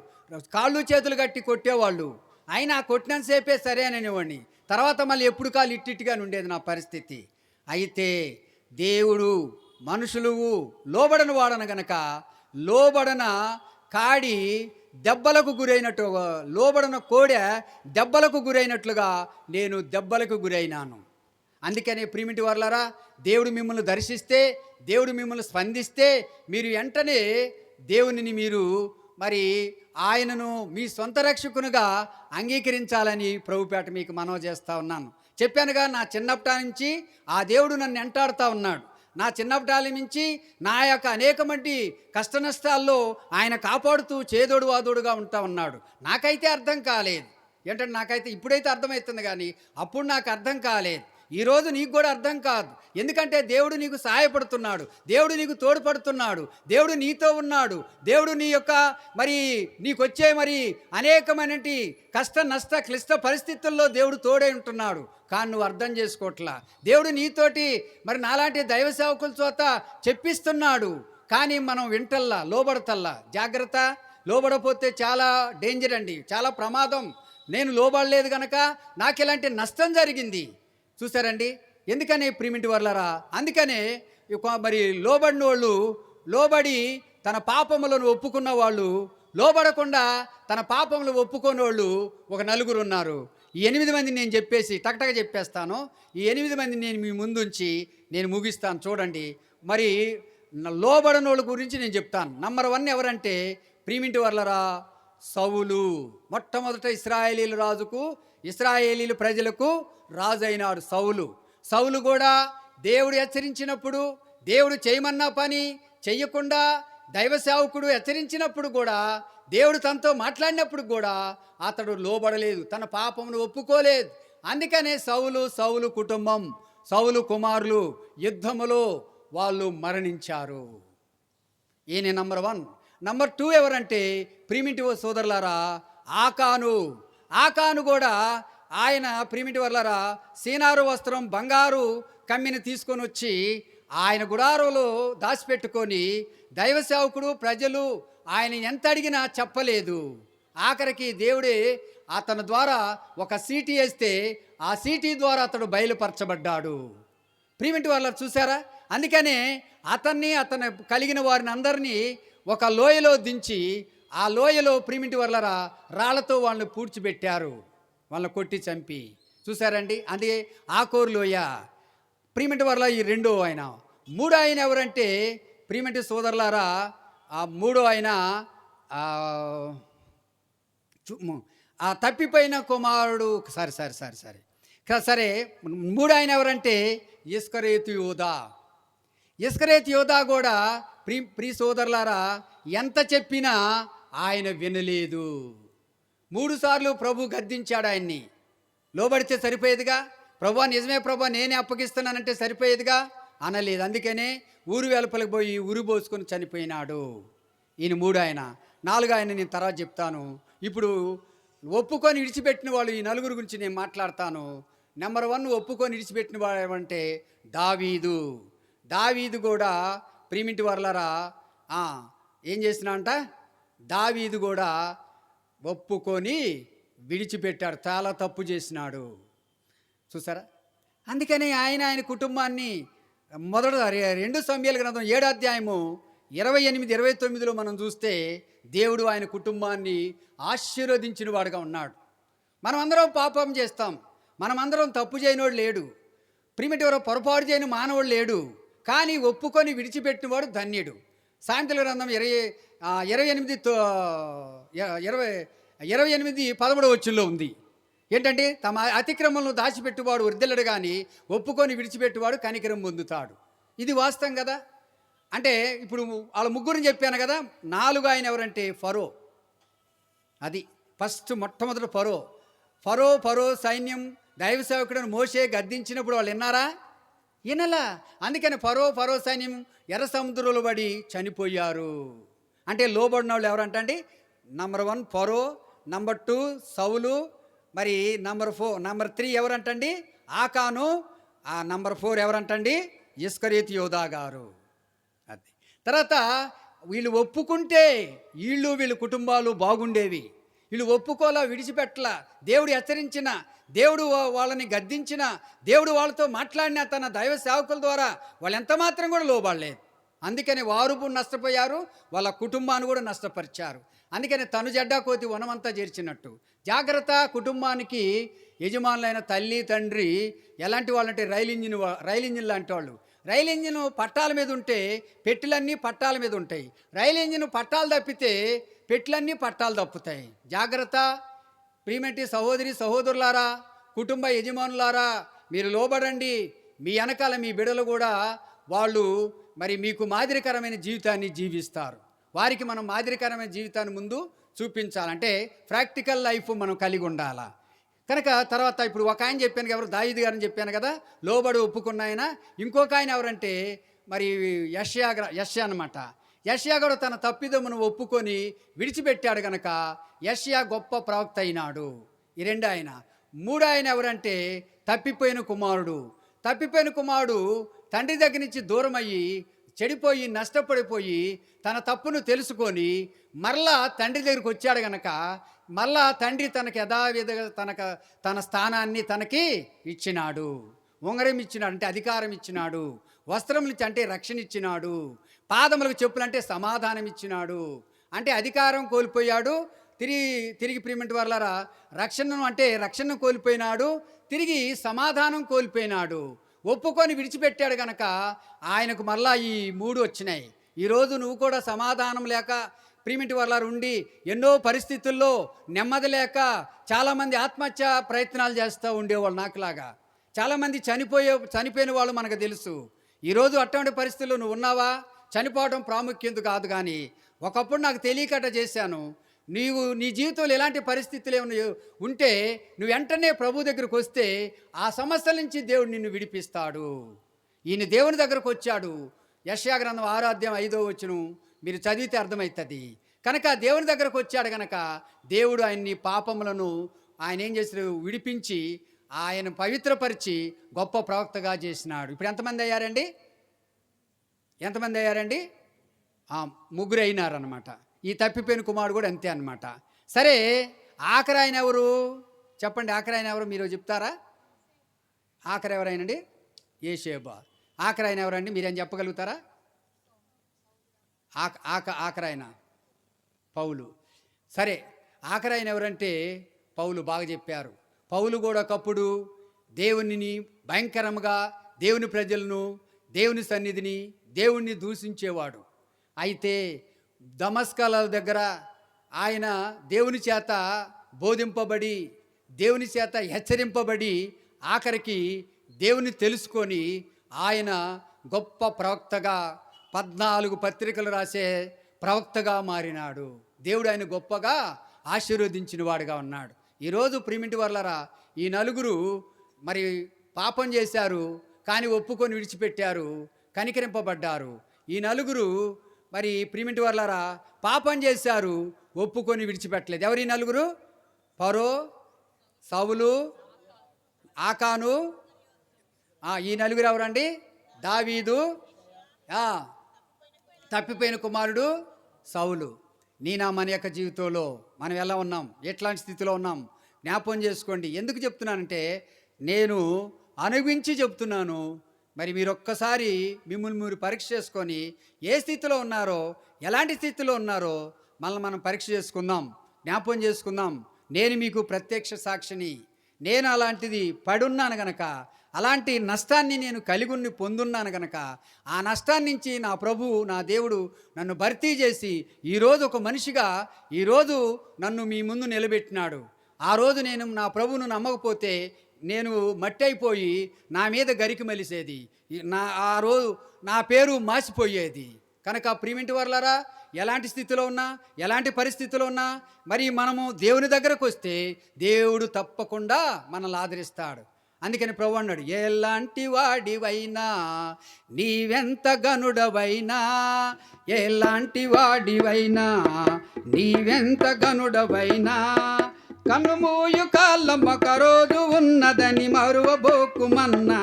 కాళ్ళు చేతులు కట్టి కొట్టేవాళ్ళు. అయినా కొట్టినంతసేపే సరే అనేవాడిని. తర్వాత మళ్ళీ ఎప్పుడు కాళ్ళు ఇట్టిట్టుగానే ఉండేది నా పరిస్థితి. అయితే దేవుడు మనుషులు లోబడను వాడన గనక, లోబడన కాడి దెబ్బలకు గురైనట్టు, లోబడన కోడె దెబ్బలకు గురైనట్లుగా నేను దెబ్బలకు గురైనాను. అందుకనే ప్రియమిటి వర్లారా, దేవుడు మిమ్మల్ని దర్శిస్తే, దేవుడు మిమ్మల్ని స్పందిస్తే మీరు వెంటనే దేవునిని మీరు మరి ఆయనను మీ సొంత రక్షకునిగా అంగీకరించాలని ప్రభుపేట మీకు మనవి చేస్తూ ఉన్నాను. చెప్పానుగా, నా చిన్నప్పటి నుంచి ఆ దేవుడు నన్ను వెంటాడుతూ ఉన్నాడు. నా చిన్నప్పటి నుంచి నా యొక్క అనేక మంది కష్ట నష్టాల్లో ఆయన కాపాడుతూ చేదోడు వాదోడుగా ఉంటా ఉన్నాడు. నాకైతే అర్థం కాలేదు. ఏంటంటే నాకైతే ఇప్పుడైతే అర్థమవుతుంది, కానీ అప్పుడు నాకు అర్థం కాలేదు. ఈరోజు నీకు కూడా అర్థం కాదు. ఎందుకంటే దేవుడు నీకు సహాయపడుతున్నాడు, దేవుడు నీకు తోడ్పడుతున్నాడు, దేవుడు నీతో ఉన్నాడు. దేవుడు నీ యొక్క మరి నీకు వచ్చే మరి అనేకమైనటి కష్ట నష్ట క్లిష్ట పరిస్థితుల్లో దేవుడు తోడై ఉంటున్నాడు. కానీ నువ్వు అర్థం చేసుకోవట్లా. దేవుడు నీతోటి మరి నాలాంటి దైవ సేవకుల చోత చెప్పిస్తున్నాడు, కానీ మనం వింటల్లా, లోబడతల్లా. జాగ్రత్త, లోబడపోతే చాలా డేంజర్ అండి, చాలా ప్రమాదం. నేను లోబడలేదు కనుక నాకు ఇలాంటి నష్టం జరిగింది. చూసారండి. ఎందుకని ప్రియమిటి వర్లరా, అందుకనే మరి లోబడిన వాళ్ళు, లోబడి తన పాపములను ఒప్పుకున్న వాళ్ళు, లోబడకుండా తన పాపములు ఒప్పుకున్న వాళ్ళు ఒక 4 ఉన్నారు. ఈ 8 మందిని నేను చెప్పేసి టక్టగా చెప్పేస్తాను. ఈ 8 మందిని నేను మీ ముందుంచి నేను ముగిస్తాను. చూడండి, మరి లోబడని వాళ్ళ గురించి నేను చెప్తాను. నంబర్ 1 ఎవరంటే ప్రియమిటి వర్లరా, సౌలు. మొట్టమొదట ఇశ్రాయేలీల రాజుకు, ఇశ్రాయేలీల ప్రజలకు రాజు అయినాడు సౌలు. సౌలు కూడా దేవుడు హెచ్చరించినప్పుడు, దేవుడు చేయమన్న పని చెయ్యకుండా, దైవ సేవకుడు హెచ్చరించినప్పుడు కూడా, దేవుడు తనతో మాట్లాడినప్పుడు కూడా అతడు లోబడలేదు, తన పాపమును ఒప్పుకోలేదు. అందుకనే సౌలు కుటుంబం, సౌలు కుమారులు యుద్ధములో వాళ్ళు మరణించారు. ఈయన నంబర్ 1. నంబర్ 2 ఎవరంటే ప్రిమిటివ్ సోదరులారా, ఆకాను కూడా ఆయన ప్రిమిటివ్ వర్లారా సీనారు వస్త్రం, బంగారు కమ్మిని తీసుకొని వచ్చి ఆయన గుడారంలో దాచిపెట్టుకొని, దైవ సేవకుడు ప్రజలు ఆయన ఎంత అడిగినా చెప్పలేదు. ఆఖరికి దేవుడే అతని ద్వారా ఒక సీటీ వేస్తే ఆ సీటీ ద్వారా అతడు బయలుపరచబడ్డాడు. ప్రిమిటివ్ వర్లారా చూసారా? అందుకనే అతను కలిగిన వారిని అందరినీ ఒక లోయలో దించి, ఆ లోయలో ప్రిమిటివ్ వర్లారా రాళ్లతో వాళ్ళని పూడ్చిపెట్టారు, వాళ్ళని కొట్టి చంపి. చూసారండి? అదే ఆకోరు లోయ. ప్రిమిటివ్ వర్లారా ఈ 2వ ఆయన. 3వ ఆయన ఎవరంటే ప్రిమిటివ్ సోదరులారా, ఆ 3వ ఆయన ఆ తప్పిపోయిన కుమారుడు. సరే 3వ ఆయన ఎవరంటే ఇస్కరేతు యోధా కూడా ప్రీ సోదరులారా ఎంత చెప్పినా ఆయన వినలేదు. 3 సార్లు ప్రభు గద్దించాడు ఆయన్ని. లోబడితే సరిపోయేదిగా, ప్రభు నిజమే ప్రభు నేనే అప్పగిస్తున్నానంటే సరిపోయేదిగా, అనలేదు. అందుకనే ఊరు వెలుపలకు పోయి ఉరి పోసుకొని చనిపోయినాడు. ఈయన 3వ ఆయన. 4వ ఆయన నేను తర్వాత చెప్తాను. ఇప్పుడు ఒప్పుకొని విడిచిపెట్టిన వాళ్ళు ఈ 4 గురించి నేను మాట్లాడతాను. నెంబర్ 1 ఒప్పుకొని విడిచిపెట్టిన వాడు ఏమంటే దావీదు కూడా ప్రిమిటివ్ వర్లారా ఏం చేసినా దావీదు కూడా ఒప్పుకొని విడిచిపెట్టాడు, చాలా తప్పు చేసినాడు. చూసారా? అందుకని ఆయన కుటుంబాన్ని మొదట 2 సమూయేలు గ్రంథం 7వ అధ్యాయము 28, 29లో మనం చూస్తే దేవుడు ఆయన కుటుంబాన్ని ఆశీర్వదించిన వాడుగా ఉన్నాడు. మనమందరం పాపం చేస్తాం, మనమందరం తప్పు చేయనోడు లేడు, ప్రిమిటివ్ పొరపాటు చేయని మానవుడు లేడు. కానీ ఒప్పుకొని విడిచిపెట్టినవాడు ధన్యుడు. సామెతల గ్రంథం 28:13 ఉంది. ఏంటంటే తమ అతిక్రమంలో దాచిపెట్టువాడు వర్ధిల్లడు, కానీ ఒప్పుకొని విడిచిపెట్టువాడు కనికరం పొందుతాడు. ఇది వాస్తవం కదా. అంటే ఇప్పుడు వాళ్ళ 3 చెప్పాను కదా. 4వ ఆయన ఎవరంటే ఫరో. అది మొట్టమొదటి ఫరో సైన్యం దైవ సేవకుడు మోషే గద్దించినప్పుడు వాళ్ళు విన్నారా? వినలా. అందుకని ఫరో సైన్యం ఎర్ర సముద్రంలో పడి చనిపోయారు. అంటే లోబడిన వాళ్ళు ఎవరంటండి? నంబర్ 1 ఫరో, నంబర్ 2 సౌలు, మరి నంబర్ 3 ఎవరంటండి? ఆకాను. ఆ నంబర్ 4 ఎవరంటండి? ఇస్కరేతు యోధా గారు. అది తర్వాత వీళ్ళు ఒప్పుకుంటే వీళ్ళ కుటుంబాలు బాగుండేవి. వీళ్ళు ఒప్పుకోలా, విడిచిపెట్టలా. దేవుడు హెచ్చరించిన, దేవుడు వాళ్ళని గద్దించిన, దేవుడు వాళ్ళతో మాట్లాడిన తన దైవ సేవకుల ద్వారా వాళ్ళు ఎంత మాత్రం కూడా లోబడలేదు. అందుకని వారు నష్టపోయారు, వాళ్ళ కుటుంబాన్ని కూడా నష్టపరిచారు. అందుకని తను జడ్డా కోతి వనమంతా చేర్చినట్టు జాగ్రత్త. కుటుంబానికి యజమానులైన తల్లి తండ్రి ఎలాంటి వాళ్ళంటే రైలు ఇంజిన్ లాంటి వాళ్ళు. రైలు ఇంజిన్ పట్టాల మీద ఉంటే పెట్టెలన్నీ పట్టాల మీద ఉంటాయి. రైలు ఇంజిన్ పట్టాలు తప్పితే పెట్టెలన్నీ పట్టాలు తప్పుతాయి. జాగ్రత్త. ప్రియమైన సహోదరి సహోదరులారా, కుటుంబ యజమానులారా, మీరు లోబడండి. మీ వెనకాల మీ బిడ్డలు కూడా వాళ్ళు మరి మీకు మాదిరికరమైన జీవితాన్ని జీవిస్తారు. వారికి మనం మాదిరికరమైన జీవితాన్ని ముందు చూపించాలంటే ప్రాక్టికల్ లైఫ్ మనం కలిగి ఉండాలా. కనుక తర్వాత ఇప్పుడు ఒక ఆయన చెప్పాను, ఎవరు? దావీదు గారిని చెప్పాను కదా, లోబడి ఒప్పుకున్న ఆయన. ఇంకొక ఆయన ఎవరంటే మరి యెషయా అన్నమాట. యెషయా కూడా తన తప్పిదమును ఒప్పుకొని విడిచిపెట్టాడు కనుక యెషయా గొప్ప ప్రవక్త అయినాడు. ఈ 2 ఆయన. 3 ఆయన ఎవరంటే తప్పిపోయిన కుమారుడు తండ్రి దగ్గర నుంచి దూరం అయ్యి చెడిపోయి నష్టపడిపోయి తన తప్పును తెలుసుకొని మరలా తండ్రి దగ్గరికి వచ్చాడు గనక మరలా తండ్రి తనకి యథావిధిగా తన స్థానాన్ని తనకి ఇచ్చినాడు. ఉంగరం ఇచ్చినాడు అంటే అధికారం ఇచ్చినాడు. వస్త్రములు ఇచ్చి అంటే రక్షణ ఇచ్చినాడు. పాదములకు చెప్పులంటే సమాధానం ఇచ్చినాడు. అంటే అధికారం కోల్పోయాడు, తిరిగి ప్రియమైన వారలారా రక్షణను కోల్పోయినాడు, తిరిగి సమాధానం కోల్పోయినాడు. ఒప్పుకొని విడిచిపెట్టాడు కనుక ఆయనకు మరలా ఈ 3 వచ్చినాయి. ఈరోజు నువ్వు కూడా సమాధానం లేక ప్రీమిటి వర్లారు ఉండి ఎన్నో పరిస్థితుల్లో నెమ్మది లేక చాలామంది ఆత్మహత్య ప్రయత్నాలు చేస్తూ ఉండేవాళ్ళు నాకులాగా. చాలామంది చనిపోయిన వాళ్ళు మనకు తెలుసు. ఈరోజు అటువంటి పరిస్థితుల్లో నువ్వు ఉన్నావా? చనిపోవడం ప్రాముఖ్యత కాదు, కానీ ఒకప్పుడు నాకు తెలియకట చేశాను. నీ జీవితంలో ఎలాంటి పరిస్థితులు ఏమైనా ఉంటే నువ్వు వెంటనే ప్రభు దగ్గరకు వస్తే ఆ సమస్యల నుంచి దేవుడు నిన్ను విడిపిస్తాడు. ఈయన దేవుని దగ్గరకు వచ్చాడు. యెషయా గ్రంథం 6:5 మీరు చదివితే అర్థమవుతుంది. కనుక దేవుని దగ్గరకు వచ్చాడు కనుక దేవుడు ఆయన్ని పాపములను ఆయన ఏం చేశాడు? విడిపించి ఆయన పవిత్రపరిచి గొప్ప ప్రవక్తగా చేసినాడు. ఇప్పుడు ఎంతమంది అయ్యారండి? ముగ్గురు అయినారనమాట. ఈ తప్పిపోయిన కుమారుడు కూడా అంతే అనమాట. సరే, ఆఖరి ఆయన ఎవరు చెప్పండి? ఆఖరి ఆయన ఎవరు మీరు చెప్తారా? ఆఖరి ఎవరైనండి? యేషేబా. ఆఖరి ఆయన ఎవరండి? మీరేం చెప్పగలుగుతారా? ఆఖరి ఆయన పౌలు. సరే, ఆఖరి ఆయన ఎవరంటే పౌలు. బాగా చెప్పారు. పౌలు కూడా ఒకప్పుడు దేవునిని భయంకరంగా, దేవుని ప్రజలను, దేవుని సన్నిధిని, దేవుణ్ణి దూషించేవాడు. అయితే దమస్కల దగ్గర ఆయన దేవుని చేత బోధింపబడి, దేవుని చేత హెచ్చరింపబడి, ఆఖరికి దేవుని తెలుసుకొని ఆయన గొప్ప ప్రవక్తగా 14 పత్రికలు రాసే ప్రవక్తగా మారినాడు. దేవుడు ఆయన గొప్పగా ఆశీర్వదించిన వాడుగా ఉన్నాడు. ఈరోజు ప్రిమిటి వర్లరా, ఈ నలుగురు మరి పాపం చేశారు, కానీ ఒప్పుకొని విడిచిపెట్టారు, కనికరింపబడ్డారు. ఈ నలుగురు మరి ప్రిమిటి వర్లరా పాపం చేశారు, ఒప్పుకొని విడిచిపెట్టలేదు. ఎవరు ఈ నలుగురు? ఫరో, సౌలు, ఆకాను. ఈ నలుగురు ఎవరండి? దావీదు, తప్పిపోయిన కుమారుడు సౌలు. మన యొక్క జీవితంలో మనం ఎలా ఉన్నాం? ఎట్లాంటి స్థితిలో ఉన్నాం? జ్ఞాపకం చేసుకోండి. ఎందుకు చెప్తున్నానంటే నేను అనుభవించి చెప్తున్నాను. మరి మీరు ఒక్కసారి మిమ్మల్ని మీరు పరీక్ష చేసుకొని ఏ స్థితిలో ఉన్నారో, ఎలాంటి స్థితిలో ఉన్నారో మనం పరీక్ష చేసుకుందాం, జ్ఞాపకం చేసుకుందాం. నేను మీకు ప్రత్యక్ష సాక్షిని. నేను అలాంటిది పడున్నాను గనక, అలాంటి నష్టాన్ని నేను కలిగి పొందున్నాను గనక, ఆ నష్టాన్ని నుంచి నా ప్రభువు, నా దేవుడు నన్ను భర్తీ చేసి ఈరోజు ఒక మనిషిగా ఈరోజు నన్ను మీ ముందు నిలబెట్టినాడు. ఆ రోజు నేను నా ప్రభువును నమ్మకపోతే నేను మట్టి అయిపోయి నా మీద గరికి మలిసేది, ఆ రోజు నా పేరు మాసిపోయేది. కనుక ప్రిమిటి వర్లరా, ఎలాంటి స్థితిలో ఉన్నా, ఎలాంటి పరిస్థితిలో ఉన్నా, మరి మనము దేవుని దగ్గరకు వస్తే దేవుడు తప్పకుండా మనల్ని ఆదరిస్తాడు. అందుకని ప్రభు అన్నాడు, ఎలాంటి వాడివైనా, నీవెంత గనుడవైనా, ఎలాంటి వాడివైనా, నీవెంత గనుడవైనా, కనుమూయు కాళ్ళమ్మొక రోజు ఉన్నదని మరువబోకుమన్నా,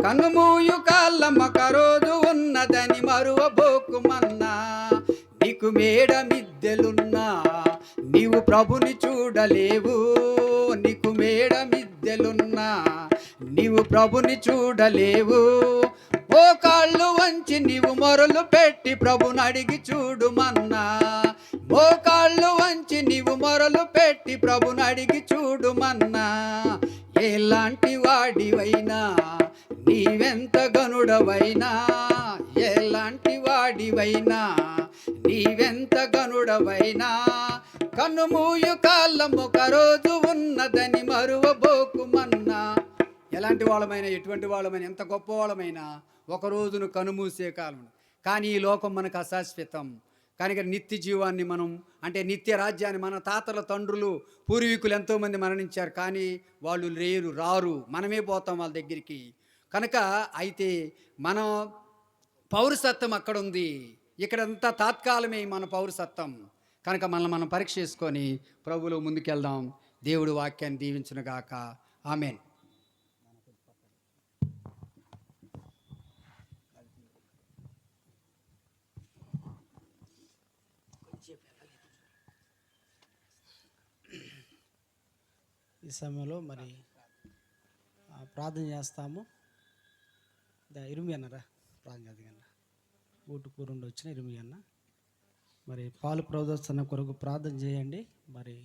కనుమూయు కాళ్ళమ్మొక రోజు ఉన్నదని మరువబోకుమన్నా, నీకు మేడ మిద్దెలున్నా నీవు ప్రభుని చూడలేవు, నీకు మేడ మిద్దెలున్నా నీవు ప్రభుని చూడలేవు. మోకాళ్ళు వంచి నీవు మొరలు పెట్టి ప్రభుని అడిగి చూడుమన్నా, మోకాళ్ళు వంచి నీవు మొరలు పెట్టి ప్రభుని అడిగి చూడుమన్నా, ఎలాంటి వాడివైనా, నీవెంత గనుడవైనా, ఎలాంటి వాడివైనా, నీవెంత గనుడవైనా, కన్నుమూయు కాళ్ళమ్మొక రోజు ఉన్నదని మరువబోకుమన్నా. ఎలాంటి వాళ్ళమైనా, ఎటువంటి వాళ్ళమైనా, ఎంత గొప్ప వాళ్ళమైనా ఒక రోజును కనుమూసే కాలం. కానీ ఈ లోకం మనకు అశాశ్వతం. కనుక నిత్య జీవాన్ని మనం, అంటే నిత్య రాజ్యాన్ని, మన తాతల తండ్రులు పూర్వీకులు ఎంతోమంది మరణించారు, కానీ వాళ్ళు రారు, మనమే పోతాం వాళ్ళ దగ్గరికి. కనుక అయితే మన పౌరసత్వం అక్కడ ఉంది, ఇక్కడంతా తాత్కాలమే మన పౌరసత్వం. కనుక మనం పరీక్ష చేసుకొని ప్రభువులో ముందుకెళ్దాం. దేవుడు వాక్యాన్ని దీవించునుగాక. ఆమేన్. ఈ సమయంలో మరి ప్రార్థన చేస్తాము. ఇరుమి అన్నారా? ప్రార్థన చేద్దాం. ఊటుకూరుండి వచ్చిన ఇరుమి అన్న మరి పాలు ప్రదర్శన కొరకు ప్రార్థన చేయండి. మరి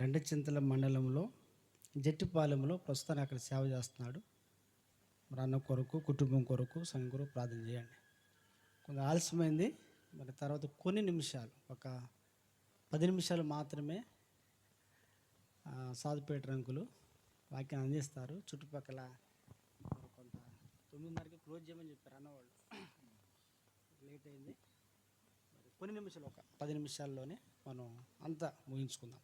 రెండచింతల మండలంలో జట్టిపాలెంలో ప్రస్తుతాన్ని అక్కడ సేవ చేస్తున్నాడు. మరి అన్న కొరకు, కుటుంబం కొరకు, సంఘం కొరకు ప్రార్థన చేయండి. కొంచెం ఆలస్యమైంది, మరి తర్వాత కొన్ని నిమిషాలు, ఒక 10 నిమిషాలు మాత్రమే సాధుపేట రంకులు వాక్యం అందిస్తారు. చుట్టుపక్కల కొంత 9:30కి క్లోజ్ చేయమని చెప్పారు అన్నవాళ్ళు, లేట్ అయింది. మరి కొన్ని నిమిషాలు, ఒక 10 నిమిషాల్లోనే మనం అంతా ముగించుకుందాం.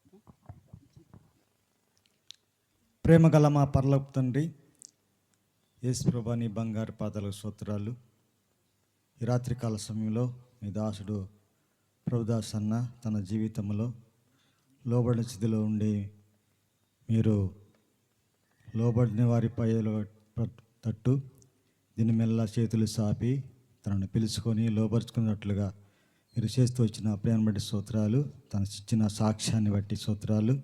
ప్రేమ గల మా పరలోక తండ్రి, యేసు ప్రభా నీ బంగారు పాదాలకు స్తోత్రాలు. ఈ రాత్రికాల సమయంలో మీ దాసుడు ప్రభుదాస్ అన్న తన జీవితంలో లోబడిన స్థితిలో ఉండి మీరు లోబడిన వారిపై తట్టు దీని మెల్ల చేతులు సాపి తనను పిలుచుకొని లోపరుచుకున్నట్లుగా మీరు చేస్తూ వచ్చిన ప్రేమ బట్టి స్తోత్రాలు, తను ఇచ్చిన సాక్ష్యాన్ని బట్టి స్తోత్రాలు.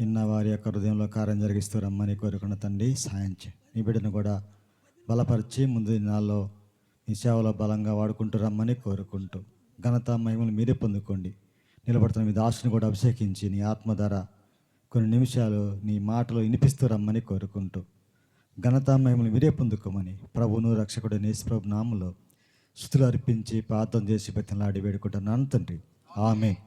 ఇన్న వారి యొక్క హృదయంలో కార్యం జరిగిస్తూ రమ్మని కోరుకున్న తండ్రి సాయం చేయి. నీ బిడ్డను కూడా బలపరిచి ముందు దినాల్లో మీ సేవలో బలంగా వాడుకుంటూ రమ్మని కోరుకుంటూ ఘనత మహిమలు మీరే పొందుకోండి. నిలబడుతున్న మీ దాసుని కూడా అభిషేకించి నీ ఆత్మ ద్వారా కొన్ని నిమిషాలు నీ మాటలు వినిపిస్తూ రమ్మని కోరుకుంటూ ఘనత మహిమలు మీరే పొందుకోమని ప్రభువును రక్షకుడు యేసు ప్రభు నామములో స్తుతులు అర్పించి ప్రార్థన చేసి బతిమలాడి వేడుకుంటున్నాను తండ్రి, ఆమేన్.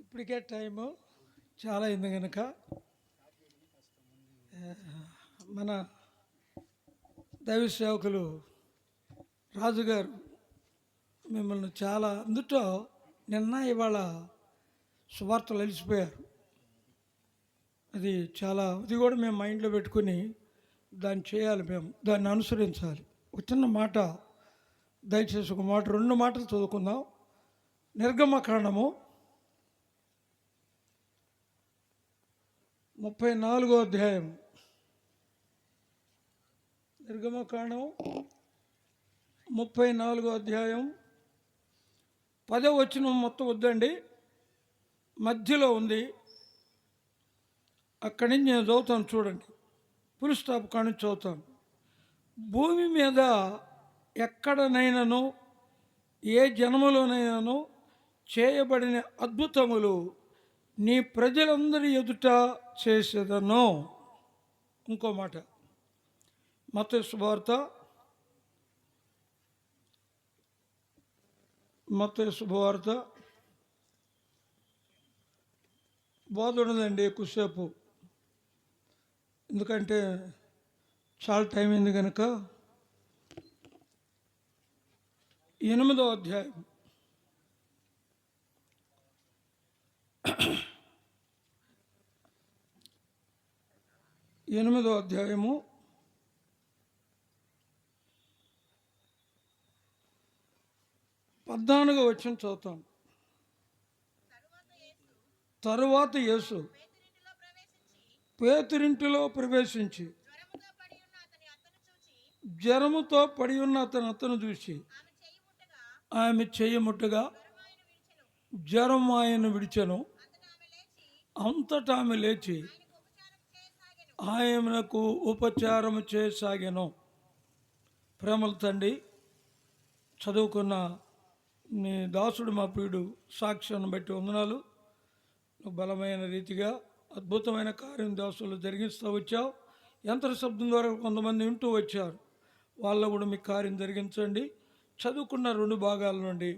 ఇప్పటికే టైము చాలా అయింది కనుక మన దైవ సేవకులు రాజుగారు మిమ్మల్ని చాలా అందులో నిన్న ఇవాళ సువార్తలు అలిసిపోయారు. అది కూడా మేము మైండ్లో పెట్టుకుని దాన్ని చేయాలి, మేము దాన్ని అనుసరించాలి. ఒక చిన్న మాట దయచేసి, ఒక మాట 2 మాటలు చదువుకుందాం. నిర్గమకాండము 34వ అధ్యాయం. నిర్గమకాండం 34వ అధ్యాయం 10వ వచనం మొత్తం వద్దండి, మధ్యలో ఉంది. అక్కడి నుంచి నేను చదువుతాను, చూడండి. ఫుల్ స్టాప్ కాడి నుంచి చదువుతాను. భూమి మీద ఎక్కడనైనాను ఏ జన్మలోనైనాను చేయబడిన అద్భుతములు నీ ప్రజలందరి ఎదుట చేసేదను. ఇంకో మాట, మత్తయి శుభవార్త బోధ ఉండదండి ఎక్కువసేపు, ఎందుకంటే చాలా టైం అయింది కనుక. 8వ అధ్యాయం 8వ అధ్యాయము 14వ వచనం చదువుతాం. తరువాత యేసు పేతురింటిలో ప్రవేశించి జ్వరముతో పడి ఉన్న అతను చూసి ఆమె చెయ్యముట్టగా జ్వరం ఆయన విడిచెను. అంతటా ఆమె లేచి ఆయనకు ఉపచారము చేయసాగాను. ప్రేమల తండ్రి, చదువుకున్న నీ దాసుడు మా ప్రియుడు సాక్ష్యాన్ని బట్టి వందనాలు. బలమైన రీతిగా అద్భుతమైన కార్యం దాసులు జరిగిస్తూ వచ్చావు. యంత్ర శబ్దం ద్వారా కొంతమంది వింటూ వచ్చారు, వాళ్ళు కూడా మీ కార్యం జరిగించండి. చదువుకున్న 2 భాగాల నుండి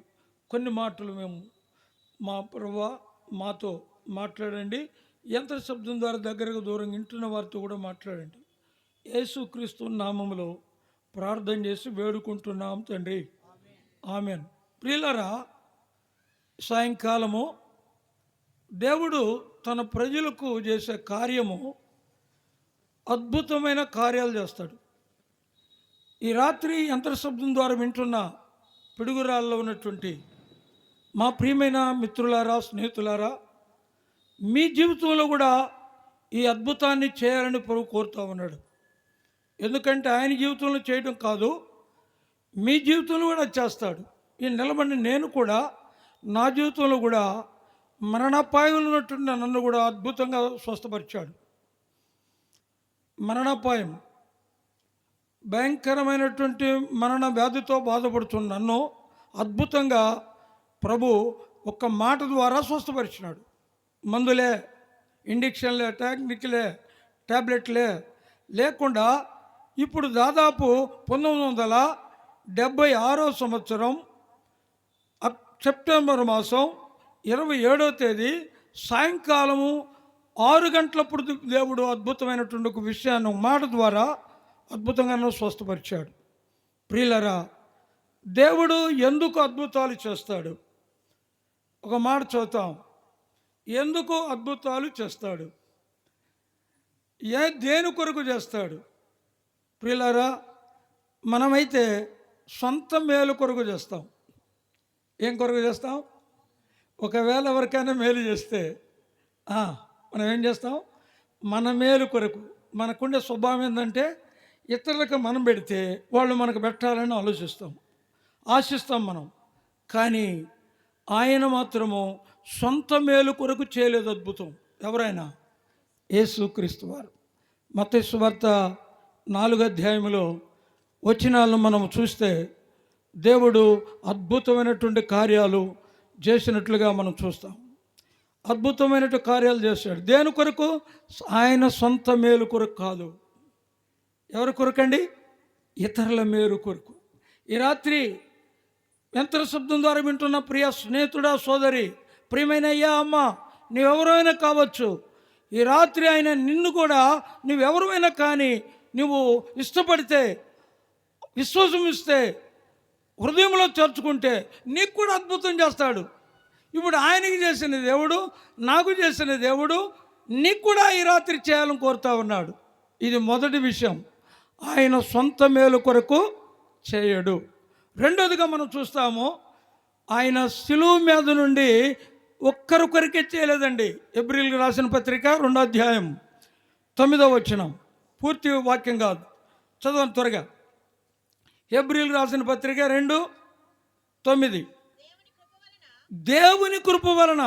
కొన్ని మాటలు మేము మా ప్రభువా మాతో మాట్లాడండి. యంత్ర శబ్దం ద్వారా దగ్గరకు దూరంగా వింటున్న వారితో కూడా మాట్లాడండి. యేసుక్రీస్తు నామములో ప్రార్థన చేసి వేడుకుంటున్నాం తండ్రి, ఆమెన్. ప్రియులారా, సాయంకాలము దేవుడు తన ప్రజలకు చేసే కార్యము అద్భుతమైన కార్యాలు చేస్తాడు. ఈ రాత్రి యంత్ర శబ్దం ద్వారా వింటున్న పిడుగురాల్లో ఉన్నటువంటి మా ప్రియమైన మిత్రులారా, స్నేహితులారా, మీ జీవితంలో కూడా ఈ అద్భుతాన్ని చేయాలని ప్రభు కోరుతూ ఉన్నాడు. ఎందుకంటే ఆయన జీవితంలో చేయడం కాదు, మీ జీవితంలో కూడా చేస్తాడు. ఈ నిలబడిన నేను కూడా నా జీవితంలో కూడా మరణాపాయంలో ఉన్నటువంటి నన్ను కూడా అద్భుతంగా స్వస్థపరిచాడు. మరణాపాయం, భయంకరమైనటువంటి మరణ వ్యాధితో బాధపడుతున్న నన్ను అద్భుతంగా ప్రభు ఒక్క మాట ద్వారా స్వస్థపరిచినాడు. మందులే, ఇంజెక్షన్లే, టెక్నిక్లే, ట్యాబ్లెట్లే లేకుండా ఇప్పుడు దాదాపు 1976 సంవత్సరం సెప్టెంబర్ మాసం 27వ తేదీ సాయంకాలము 6 గంటలప్పుడు దేవుడు అద్భుతమైనటువంటి ఒక విషయాన్ని మాట ద్వారా అద్భుతంగా స్వస్థపరిచాడు. ప్రియులరా, దేవుడు ఎందుకు అద్భుతాలు చేస్తాడు? ఒక మాట చదువుతాం. ఎందుకు అద్భుతాలు చేస్తాడు? దేని కొరకు చేస్తాడు? ప్రియులారా, మనమైతే సొంత మేలు కొరకు చేస్తాం. ఏం కొరకు చేస్తాం? ఒకవేళ ఎవరికైనా మేలు చేస్తే మనం ఏం చేస్తాం? మన మేలు కొరకు. మనకుండే స్వభావం ఏంటంటే ఇతరులకు మనం పెడితే వాళ్ళు మనకు పెట్టాలని ఆశిస్తాం మనం. కానీ ఆయన మాత్రము సొంత మేలు కొరకు చేయలేదు అద్భుతం. ఎవరైనా? యేసుక్రీస్తు వారు. మత్తయి సువార్త 4వ అధ్యాయంలో వచనాలను మనం చూస్తే దేవుడు అద్భుతమైనటువంటి కార్యాలు చేసినట్లుగా మనం చూస్తాం. అద్భుతమైనటువంటి కార్యాలు చేశాడు. దేని కొరకు? ఆయన సొంత మేలు కొరకు కాదు. ఎవరి కొరకండి? ఇతరుల మేలు కొరకు. ఈ రాత్రి యంత్ర శబ్దం ద్వారా వింటున్న ప్రియ స్నేహితుడా, సోదరి, ప్రియమైన అయ్యా, అమ్మ, నీవెవరైనా కావచ్చు. ఈ రాత్రి ఆయన నిన్ను కూడా నువ్వెవరైనా కానీ నువ్వు ఇష్టపడితే, విశ్వాసం ఇస్తే, హృదయంలో చేర్చుకుంటే నీకు కూడా అద్భుతం చేస్తాడు. ఇప్పుడు ఆయనకి చేసిన దేవుడు, నాకు చేసిన దేవుడు నీకు కూడా ఈ రాత్రి చేయాలని కోరుతా ఉన్నాడు. ఇది మొదటి విషయం. ఆయన సొంత మేలు కొరకు చేయడు. రెండోదిగా మనం చూస్తాము, ఆయన శిలువ మీద నుండి ఒక్కరొకరికే చేయలేదండి. హెబ్రీయులకు రాసిన పత్రిక 2వ అధ్యాయం 9వ వచనం. పూర్తి వాక్యం కాదు, చదవండి త్వరగా. హెబ్రీయులకు రాసిన పత్రిక 2:9. దేవుని కృప వలన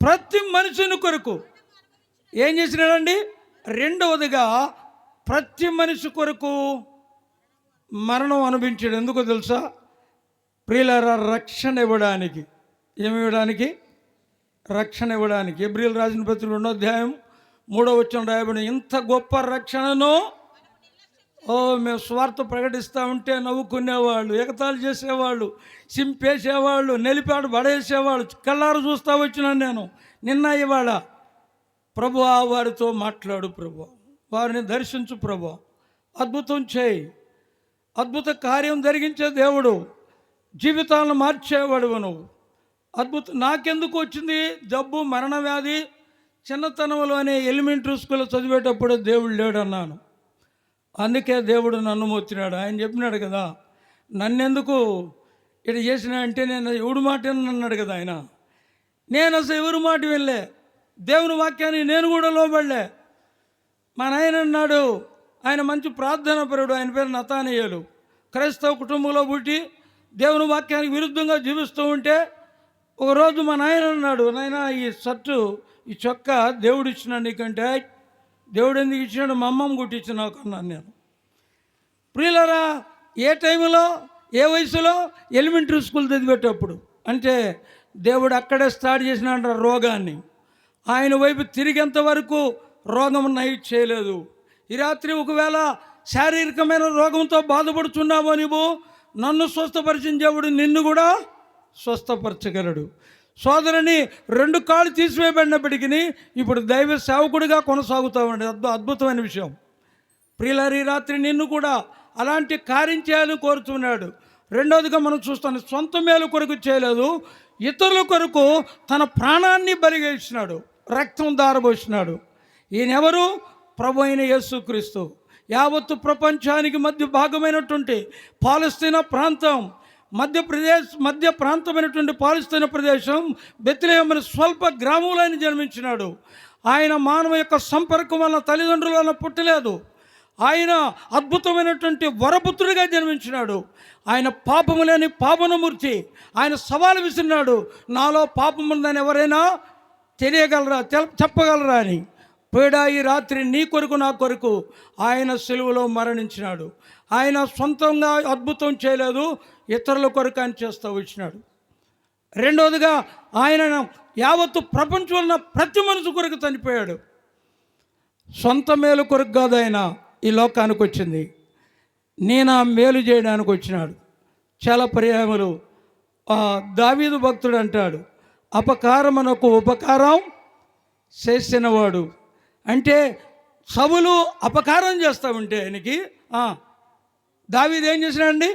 ప్రతి మనుషుని కొరకు ఏం చేసినాడండి? రెండవదిగా ప్రతి మనిషి కొరకు మరణం అనుభవించాడు. ఎందుకో తెలుసా? ప్రియులారా, రక్షణ ఇవ్వడానికి. ఏమి ఇవ్వడానికి? రక్షణ ఇవ్వడానికి. హెబ్రీయులకు రాసిన పత్రిక 2వ అధ్యాయం 3వ వచనం రాయబడిన, ఇంత గొప్ప రక్షణను మేము స్వార్థ ప్రకటిస్తూ ఉంటే నవ్వుకునేవాళ్ళు, ఎగతాళి చేసేవాళ్ళు, సింపేసేవాళ్ళు, నెలిపాడు పడేసేవాళ్ళు కళ్ళారు చూస్తూ వచ్చినాను నేను. నిన్న ఇవాళ ప్రభు వారితో మాట్లాడు, ప్రభు వారిని దర్శించు, ప్రభు అద్భుతం చేయి, అద్భుత కార్యం జరిగించే దేవుడు, జీవితాలను మార్చేవాడు నువ్వు. అద్భుతం. నాకెందుకు వచ్చింది జబ్బు, మరణ వ్యాధి? చిన్నతనంలోనే ఎలిమెంటరీ స్కూల్లో చదివేటప్పుడు దేవుడు లేడన్నాను. అందుకే దేవుడు నన్ను మోచినాడు. ఆయన చెప్పినాడు కదా, నన్నెందుకు ఇటు చేసినా అంటే నేను ఎవడు మాట అన్నాడు కదా ఆయన. నేను అసలు ఎవరి మాట వెళ్ళే, దేవుని వాక్యాన్ని నేను కూడా లోబడలే. మా నాయన అన్నాడు, ఆయన మంచి ప్రార్థన పరుడు, ఆయన పేరు నతానీయేలు. క్రైస్తవ కుటుంబంలో పుట్టి దేవుని వాక్యానికి విరుద్ధంగా జీవిస్తూ ఉంటే ఒకరోజు మా నాయన అన్నాడు, నాయన ఈ షర్టు, ఈ చొక్కా దేవుడు ఇచ్చినాడు నీకంటే. దేవుడు ఎందుకు ఇచ్చినాడు? మా అమ్మమ్మ కుట్టించి నాకు అన్నాను నేను. ప్రియులరా, ఏ టైంలో, ఏ వయసులో? ఎలిమెంటరీ స్కూల్ చదివేటప్పుడు. అంటే దేవుడు అక్కడే స్టార్ట్ చేసినాడు రోగాన్ని. ఆయన వైపు తిరిగేంత వరకు రోగం నయం చేయలేదు. ఈ రాత్రి ఒకవేళ శారీరకమైన రోగంతో బాధపడుతున్నావో నువ్వు, నన్ను స్వస్థపరిచిన దేవుడు నిన్ను కూడా స్వస్థపరచగలడు. సోదరుని 2 కాళ్ళు తీసివేయబడినప్పటికీ ఇప్పుడు దైవ సేవకుడిగా కొనసాగుతామండి. అద్భుతమైన విషయం. ప్రియులారా, ఈ రాత్రి నిన్ను కూడా అలాంటి కార్యం చేయాలని కోరుతున్నాడు. రెండవదిగా మనం చూస్తాను, సొంత మేలు కొరకు చేయలేదు, ఇతరుల కొరకు తన ప్రాణాన్ని బలిగా ఇచ్చినాడు, రక్తం దారబోసినాడు. ఈయనెవరు? ప్రభు అయిన యేసుక్రీస్తు. యావత్తు ప్రపంచానికి మధ్య భాగమైనటువంటి పాలస్తీనా ప్రాంతం, మధ్య ప్రాంతమైనటువంటి పాలస్తీనా ప్రదేశం బెత్లెహేము అనే స్వల్ప గ్రామంలో ఆయన జన్మించినాడు. ఆయన మానవ యొక్క సంపర్కం వల్ల తల్లిదండ్రుల వల్ల పుట్టలేదు. ఆయన అద్భుతమైనటువంటి వరపుత్రుడిగా జన్మించినాడు. ఆయన పాపము లేని పావనమూర్తి. ఆయన సవాలు విసిరినాడు, నాలో పాపం ఉందని ఎవరైనా చెప్పగలరా అని. ప్రియుడా, ఈ రాత్రి నీ కొరకు నా కొరకు ఆయన సిలువలో మరణించినాడు. ఆయన సొంతంగా అద్భుతం చేయలేదు, ఇతరుల కొరకు ఆయన చేస్తూ వచ్చినాడు. రెండవదిగా ఆయన యావత్తు ప్రపంచంలో ఉన్న ప్రతి మనిషి కొరకు చనిపోయాడు. సొంత మేలు కొరకు కాదు ఆయన ఈ లోకానికి వచ్చింది, నేను ఆ మేలు చేయడానికి వచ్చినాడు. చాలా పర్యాయములు దావీదు భక్తుడు అంటాడు, అపకారమునకు ఉపకారం చేసినవాడు. అంటే సవులు అపకారం చేస్తూ ఉంటే ఆయనకి దావీదు ఏం చేసినాడండి?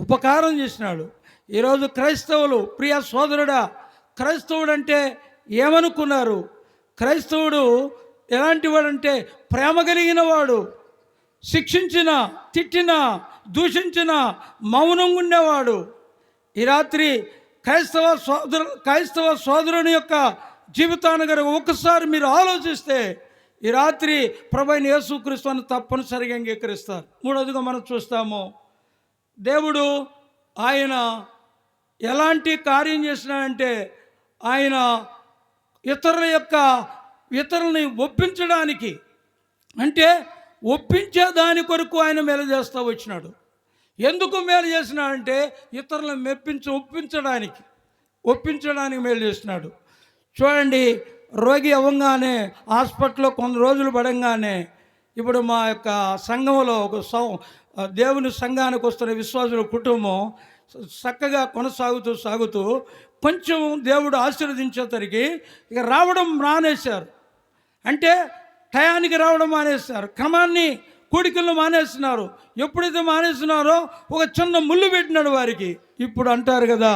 ఉపకారం చేసినాడు. ఈరోజు క్రైస్తవులు, ప్రియ సోదరుడా, క్రైస్తవుడు అంటే ఏమనుకున్నారు? క్రైస్తవుడు ఎలాంటి వాడంటే ప్రేమ కలిగిన వాడు. శిక్షించిన, తిట్టిన, దూషించిన మౌనంగా ఉండేవాడు. ఈ రాత్రి క్రైస్తవ సోదరుని యొక్క జీవితాన్ని కనుక ఒకసారి మీరు ఆలోచిస్తే ఈ రాత్రి ప్రభువైన యేసుక్రీస్తుని తప్పనిసరిగా అంగీకరిస్తారు. మూడవదిగా మనం చూస్తాము, దేవుడు ఆయన ఎలాంటి కార్యం చేసినాడంటే ఆయన ఇతరులని ఒప్పించడానికి, అంటే ఒప్పించే దాని కొరకు ఆయన మేలు చేస్తూ వచ్చినాడు. ఎందుకు మేలు చేసినాడంటే ఇతరులను ఒప్పించడానికి మేలు చేసినాడు. చూడండి, రోగి అవ్వగానే హాస్పిటల్లో కొన్ని రోజులు పడంగానే ఇప్పుడు మా యొక్క సంఘంలో ఒక దేవుని సంఘానికి వస్తున్న విశ్వాసుల కుటుంబం చక్కగా సాగుతూ కొంచెం దేవుడు ఆశీర్వదించేసరికి ఇక రావడం మానేశారు. అంటే టయానికి రావడం మానేశారు, క్రమాన్ని కూడికలను మానేస్తున్నారు. ఎప్పుడైతే మానేస్తున్నారో ఒక చిన్న ముళ్ళు పెట్టినాడు వారికి. ఇప్పుడు అంటారు కదా,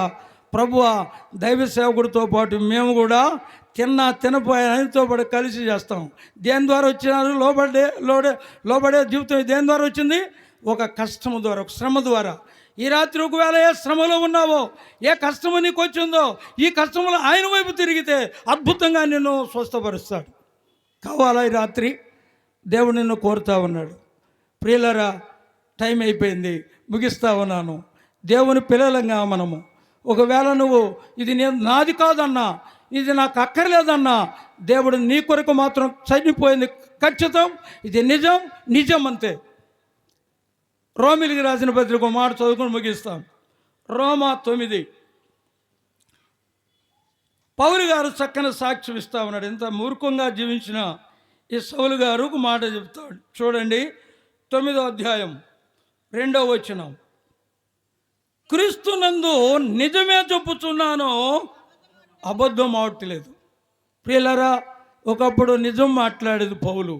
ప్రభువా దైవ సేవకుడితో పాటు మేము కూడా తినపోయే ఆయనతో పాటు కలిసి చేస్తాం. దేని ద్వారా వచ్చినారు? లోబడే జీవితం దేని ద్వారా వచ్చింది? ఒక కష్టము ద్వారా, ఒక శ్రమ ద్వారా. ఈ రాత్రి ఒకవేళ ఏ శ్రమలో ఉన్నావో, ఏ కష్టము నీకు వచ్చిందో, ఈ కష్టంలో ఆయన వైపు తిరిగితే అద్భుతంగా నిన్ను స్వస్థపరుస్తాడు. కావాలా? ఈ రాత్రి దేవుడు నిన్ను కోరుతా ఉన్నాడు. ప్రియులరా, టైం అయిపోయింది, ముగిస్తా ఉన్నాను. దేవుని పిల్లలంగా మనము ఒకవేళ నువ్వు ఇది నాది కాదన్నా, ఇది నాకు అక్కర్లేదన్నా, దేవుడు నీ కొరకు మాత్రం చనిపోయింది ఖచ్చితం. ఇది నిజం అంతే. రోమిలికి రాసిన పత్రిక మాట చదువుకొని ముగిస్తాం. రోమా 9. పౌలు గారు చక్కని సాక్ష్యం ఇస్తా ఉన్నాడు. ఎంత మూర్ఖంగా జీవించిన ఈ సౌలు గారు ఒక మాట చెప్తాడు. చూడండి, 9వ అధ్యాయం 2వ వచనం. క్రీస్తునందు నిజమే చెప్పుచున్నాను, అబద్ధం ఆడట్లేదు. ప్రియులారా, ఒకప్పుడు నిజం మాట్లాడేది పౌలు,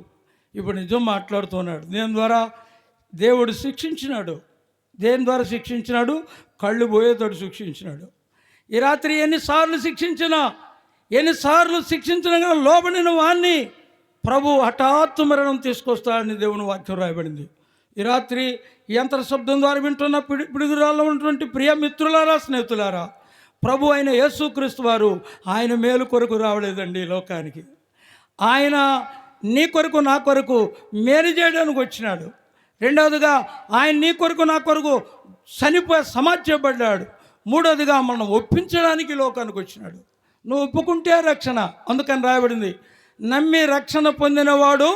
ఇప్పుడు నిజం మాట్లాడుతున్నాడు. దేని ద్వారా? దేవుడు శిక్షించినాడు. దేని ద్వారా శిక్షించినాడు? కళ్ళు పోయేతోడు శిక్షించినాడు. ఈ రాత్రి ఎన్నిసార్లు శిక్షించినా కానీ లోబడిన వాణ్ణి ప్రభు హఠాత్తు మరణం తీసుకొస్తాడని దేవుని వాక్యం రాయబడింది. ఈ రాత్రి యంత్ర శబ్దం ద్వారా వింటున్న పిడుగురాల్లో ఉన్నటువంటి ప్రియ మిత్రులారా, స్నేహితులారా, ప్రభు అయిన యేసుక్రీస్తు వారు ఆయన మేలు కొరకు రావలేదండి లోకానికి. ఆయన నీ కొరకు నా కొరకు మేలు చేయడానికి వచ్చినాడు. రెండవదిగా ఆయన నీ కొరకు నా కొరకు సమాజపడ్డాడు. మూడవదిగా మనం ఒప్పించడానికి లోకానికి వచ్చినాడు. నువ్వు ఒప్పుకుంటే రక్షణ. అందుకని రాయబడింది, నమ్మి రక్షణ పొందినవాడు,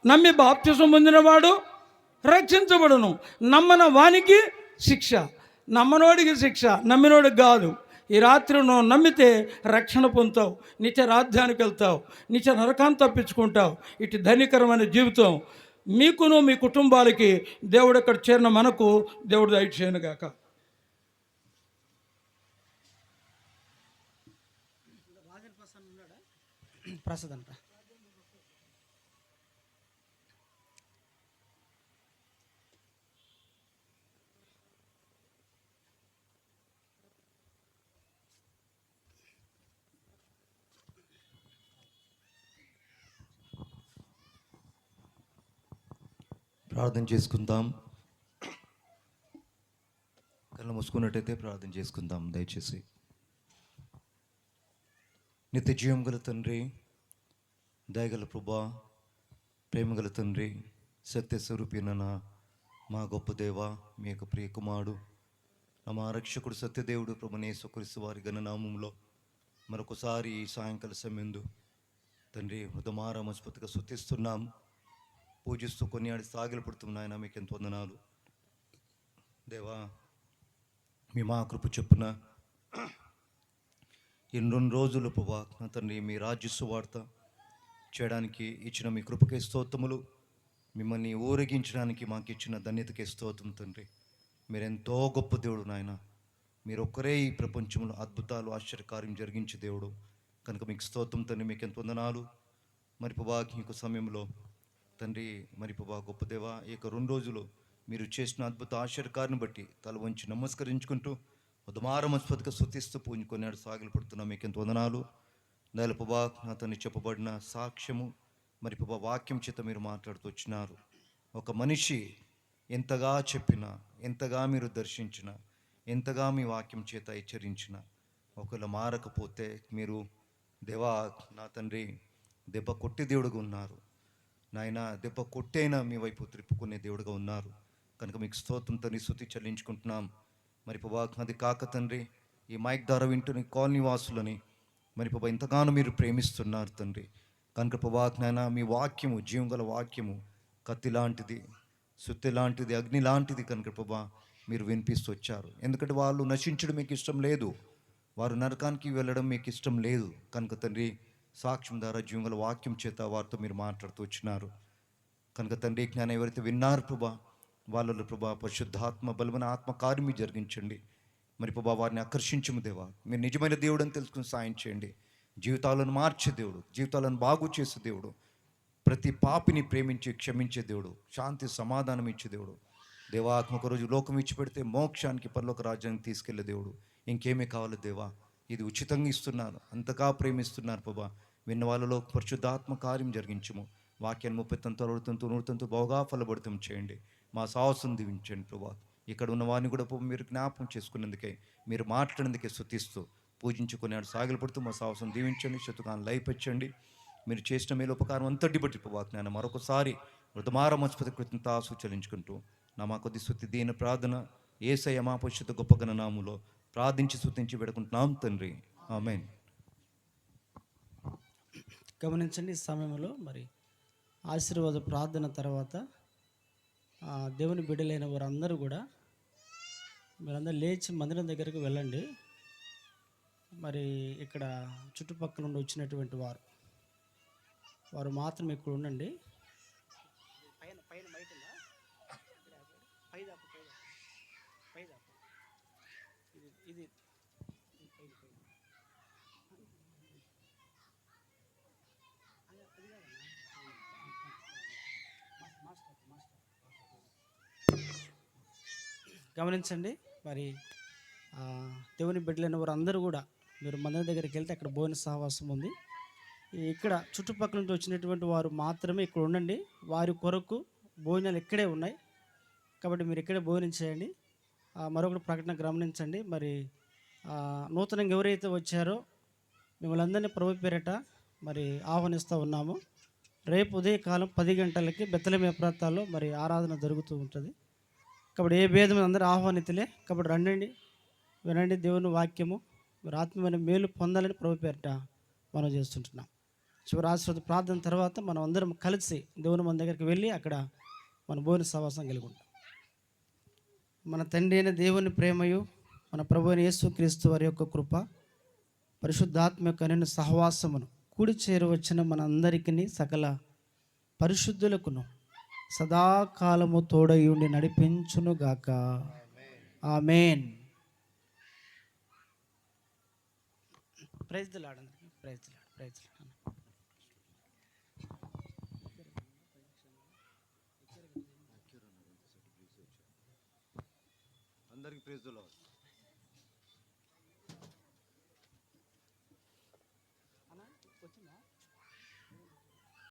నమ్మి బాప్తిసం పొందినవాడు రక్షించబడును, నమ్మన వానికి శిక్ష. నమ్మనోడికి శిక్ష, నమ్మినోడికి కాదు. ఈ రాత్రి నువ్వు నమ్మితే రక్షణ పొందుతావు, నిత్య రాజ్యానికి వెళ్తావు, నిత్య నరకాన్ని తప్పించుకుంటావు. ఇటు ధనికరమైన జీవితం మీకును మీ కుటుంబాలకి దేవుడు ఇక్కడ చేరిన మనకు దేవుడు దయచేయను గాక. ప్రసాద్ అంట. ప్రార్థన చేసుకుందాం. కళ్ళు మూసుకున్నట్టయితే ప్రార్థన చేసుకుందాం దయచేసి. నిత్య జీవం గల తండ్రి, దయగల ప్రభా, ప్రేమగల తండ్రి, సత్యస్వరూపిన మా గొప్ప దేవ, మీ యొక్క ప్రియ కుమారుడు, మా రక్షకుడు సత్యదేవుడు ప్రభుని యేసుక్రీస్తు వారి ఘననామంలో మరొకసారి ఈ సాయంకాల సమయంలో తండ్రి హృదమార మనస్ఫూర్తిగా స్తుతిస్తున్నాం, పూజిస్తూ కొనియాడి సాగిలపడుతున్నాం. నాయన మీకు ఎంత వందనాలు దేవా. మీ మా కృప చెప్పున ఈ 2 రోజులు ప్రభా నా తండ్రి మీ రాజ్య సువార్త చేయడానికి ఇచ్చిన మీ కృపకే స్తోత్రములు. మిమ్మల్ని ఊరేగించడానికి మాకు ఇచ్చిన ధన్యతకే స్తోత్రం తండ్రి. మీరెంతో గొప్ప దేవుడు నాయన. మీరు ఒక్కరే ఈ ప్రపంచంలో అద్భుతాలు ఆశ్చర్యకార్యం జరిగించే దేవుడు కనుక మీకు స్తోత్రం తండ్రి. మీకు ఎంత వందనాలు. మరి ప్రభా ఈ సమయంలో తండ్రి, మరి ప్రభా గొప్ప దేవా, ఈ 2 రోజులు మీరు చేసిన అద్భుత ఆశ్చర్యకారిని బట్టి తల వంచి నమస్కరించుకుంటూ ఉదమార మనస్ఫూర్తిగా స్తుతిస్తూ పూజుకొన్నాడు సాగిలపడుతున్నాం. మీకు ఎంత వందనాలు. దయల ప్రభా నా తండ్రి చెప్పబడిన సాక్ష్యము, మరి ప్రభా వాక్యం చేత మీరు మాట్లాడుతూ వచ్చినారు. ఒక మనిషి ఎంతగా చెప్పినా, ఎంతగా మీరు దర్శించినా, ఎంతగా మీ వాక్యం చేత హెచ్చరించిన ఒకవేళ మారకపోతే మీరు దేవా నా తండ్రి దెబ్బ కొట్టి దేవుడుగా ఉన్నారు నాయన. దెబ్బ కొట్టైనా మీ వైపు త్రిప్పుకునే దేవుడుగా ఉన్నారు కనుక మీకు స్తోత్రం తండ్రి, స్తుతి చెల్లించుకుంటున్నాం. మరి ప్రభా అది కాక తండ్రి, ఈ మైక్ ద్వారా వింటున్న కాలనీ వాసులని మరి ప్రభా ఇంతగానో మీరు ప్రేమిస్తున్నారు తండ్రి కనుక ప్రభా నాయన మీ వాక్యము జీవం గల వాక్యము కత్తి లాంటిది, సుత్తి లాంటిది, అగ్ని లాంటిది కనుక ప్రభా మీరు వినిపిస్తూ వచ్చారు. ఎందుకంటే వాళ్ళు నశించడం మీకు ఇష్టం లేదు, వారు నరకానికి వెళ్ళడం మీకు ఇష్టం లేదు కనుక తండ్రి సాక్ష్యం ద్వారా జీవం గల వాక్యం చేత వారితో మీరు మాట్లాడుతూ వచ్చినారు కనుక తండ్రి జ్ఞానం ఎవరైతే విన్నారు ప్రభా వాళ్ళలో ప్రభా పరిశుద్ధాత్మ బలమైన ఆత్మకార్యం మీరు జరిగించండి. మరి ప్రభా వారిని ఆకర్షించము దేవా. మీరు నిజమైన దేవుడు అని తెలుసుకుని సాయం చేయండి. జీవితాలను మార్చే దేవుడు, జీవితాలను బాగు చేసే దేవుడు, ప్రతి పాపిని ప్రేమించి క్షమించే దేవుడు, శాంతి సమాధానం ఇచ్చే దేవుడు దేవా. ఒక రోజు లోకం ఇచ్చిపెడితే మోక్షానికి పరలోక రాజ్యానికి తీసుకెళ్లే దేవుడు. ఇంకేమీ కావాలి దేవా, ఇది ఉచితంగా ఇస్తున్నారు, అంతగా ప్రేమిస్తున్నారు ప్రభా. విన్న వాళ్ళలో పరిశుద్ధాత్మ కార్యం జరిగించము. వాక్యాన్ని 30 అడుగుతుంటూ 100 బాగా ఫలపడుతం చేయండి. మా సాహసం దీవించండి ప్రభా. ఇక్కడ ఉన్న వారిని కూడా మీరు జ్ఞాపకం చేసుకునేందుకే, మీరు మాట్లాడేందుకే స్తుతిస్తూ పూజించుకునే సాగిలపడుతూ మా సాహసం దీవించండి. శతుకాన్ని లైపెచ్చండి. మీరు చేసిన మేలు ఉపకారం అంతటి బట్టి ప్రభా జ్ఞానం మరొకసారి మృతమార మస్పతి కృతజ్ఞతాసు చెల్లించుకుంటూ నా మా కొద్ది స్తుతి దీన ప్రార్థన యేసయ్య మా పరిశుద్ధ గొప్ప గణనాములో ప్రార్థించి స్తుతించి పెడుకుంటున్నాం తండ్రి, ఆమేన్. గమనించండి, ఈ సమయంలో మరి ఆశీర్వాద ప్రార్థన తర్వాత దేవుని బిడ్డలైన వారందరూ కూడా మీరందరూ లేచి మందిరం దగ్గరికి వెళ్ళండి. మరి ఇక్కడ చుట్టుపక్కల నుండి వచ్చినటువంటి వారు మాత్రం ఇక్కడ ఉండండి. ఇది గమనించండి. మరి దేవుని బిడ్డలైన వారు అందరూ కూడా మీరు మందిరం దగ్గరికి వెళ్తే అక్కడ భోజన సహవాసం ఉంది. ఇక్కడ చుట్టుపక్కల నుంచి వచ్చినటువంటి వారు మాత్రమే ఇక్కడ ఉండండి. వారి కొరకు భోజనాలు ఇక్కడే ఉన్నాయి కాబట్టి మీరు ఇక్కడే భోజనం చేయండి. మరొకటి ప్రకటన గమనించండి. మరి నూతనంగా ఎవరైతే వచ్చారో మిమ్మల్ని అందరినీ ప్రభు పేరట మరి ఆహ్వానిస్తూ ఉన్నాము. రేపు ఉదయకాలం 10 గంటలకి బెత్తలమే ప్రాంతాల్లో మరి ఆరాధన జరుగుతూ ఉంటుంది. కాబట్టి ఏ భేదం అందరూ ఆహ్వానితులే. కాబట్టి రండి, వినండి దేవుని వాక్యము. మీరు ఆత్మీయమైన మేలు పొందాలని ప్రభు పేరట మనం చేస్తుంటున్నాం. చివరి ఆశీర్వాద ప్రార్థన తర్వాత మనం అందరం కలిసి దేవుని మన దగ్గరికి వెళ్ళి అక్కడ మన భోజన సహవాసం కలిగి ఉంటాం. మన తండ్రి అయిన దేవుని ప్రేమయు మన ప్రభు అయిన యేసుక్రీస్తు వారి యొక్క కృప, పరిశుద్ధాత్మ యొక్క నిన్ను సహవాసమును కూడి చేరవచ్చిన మన అందరికీ సకల పరిశుద్ధులకును సదాకాలము తోడయుండి నడిపించునుగాక. ఆమేన్. ప్రైజ్ ది లార్డ్ అందరికీ. Praise the lord. Praise the lord. అందరికీ ప్రైజ్ ది లార్డ్.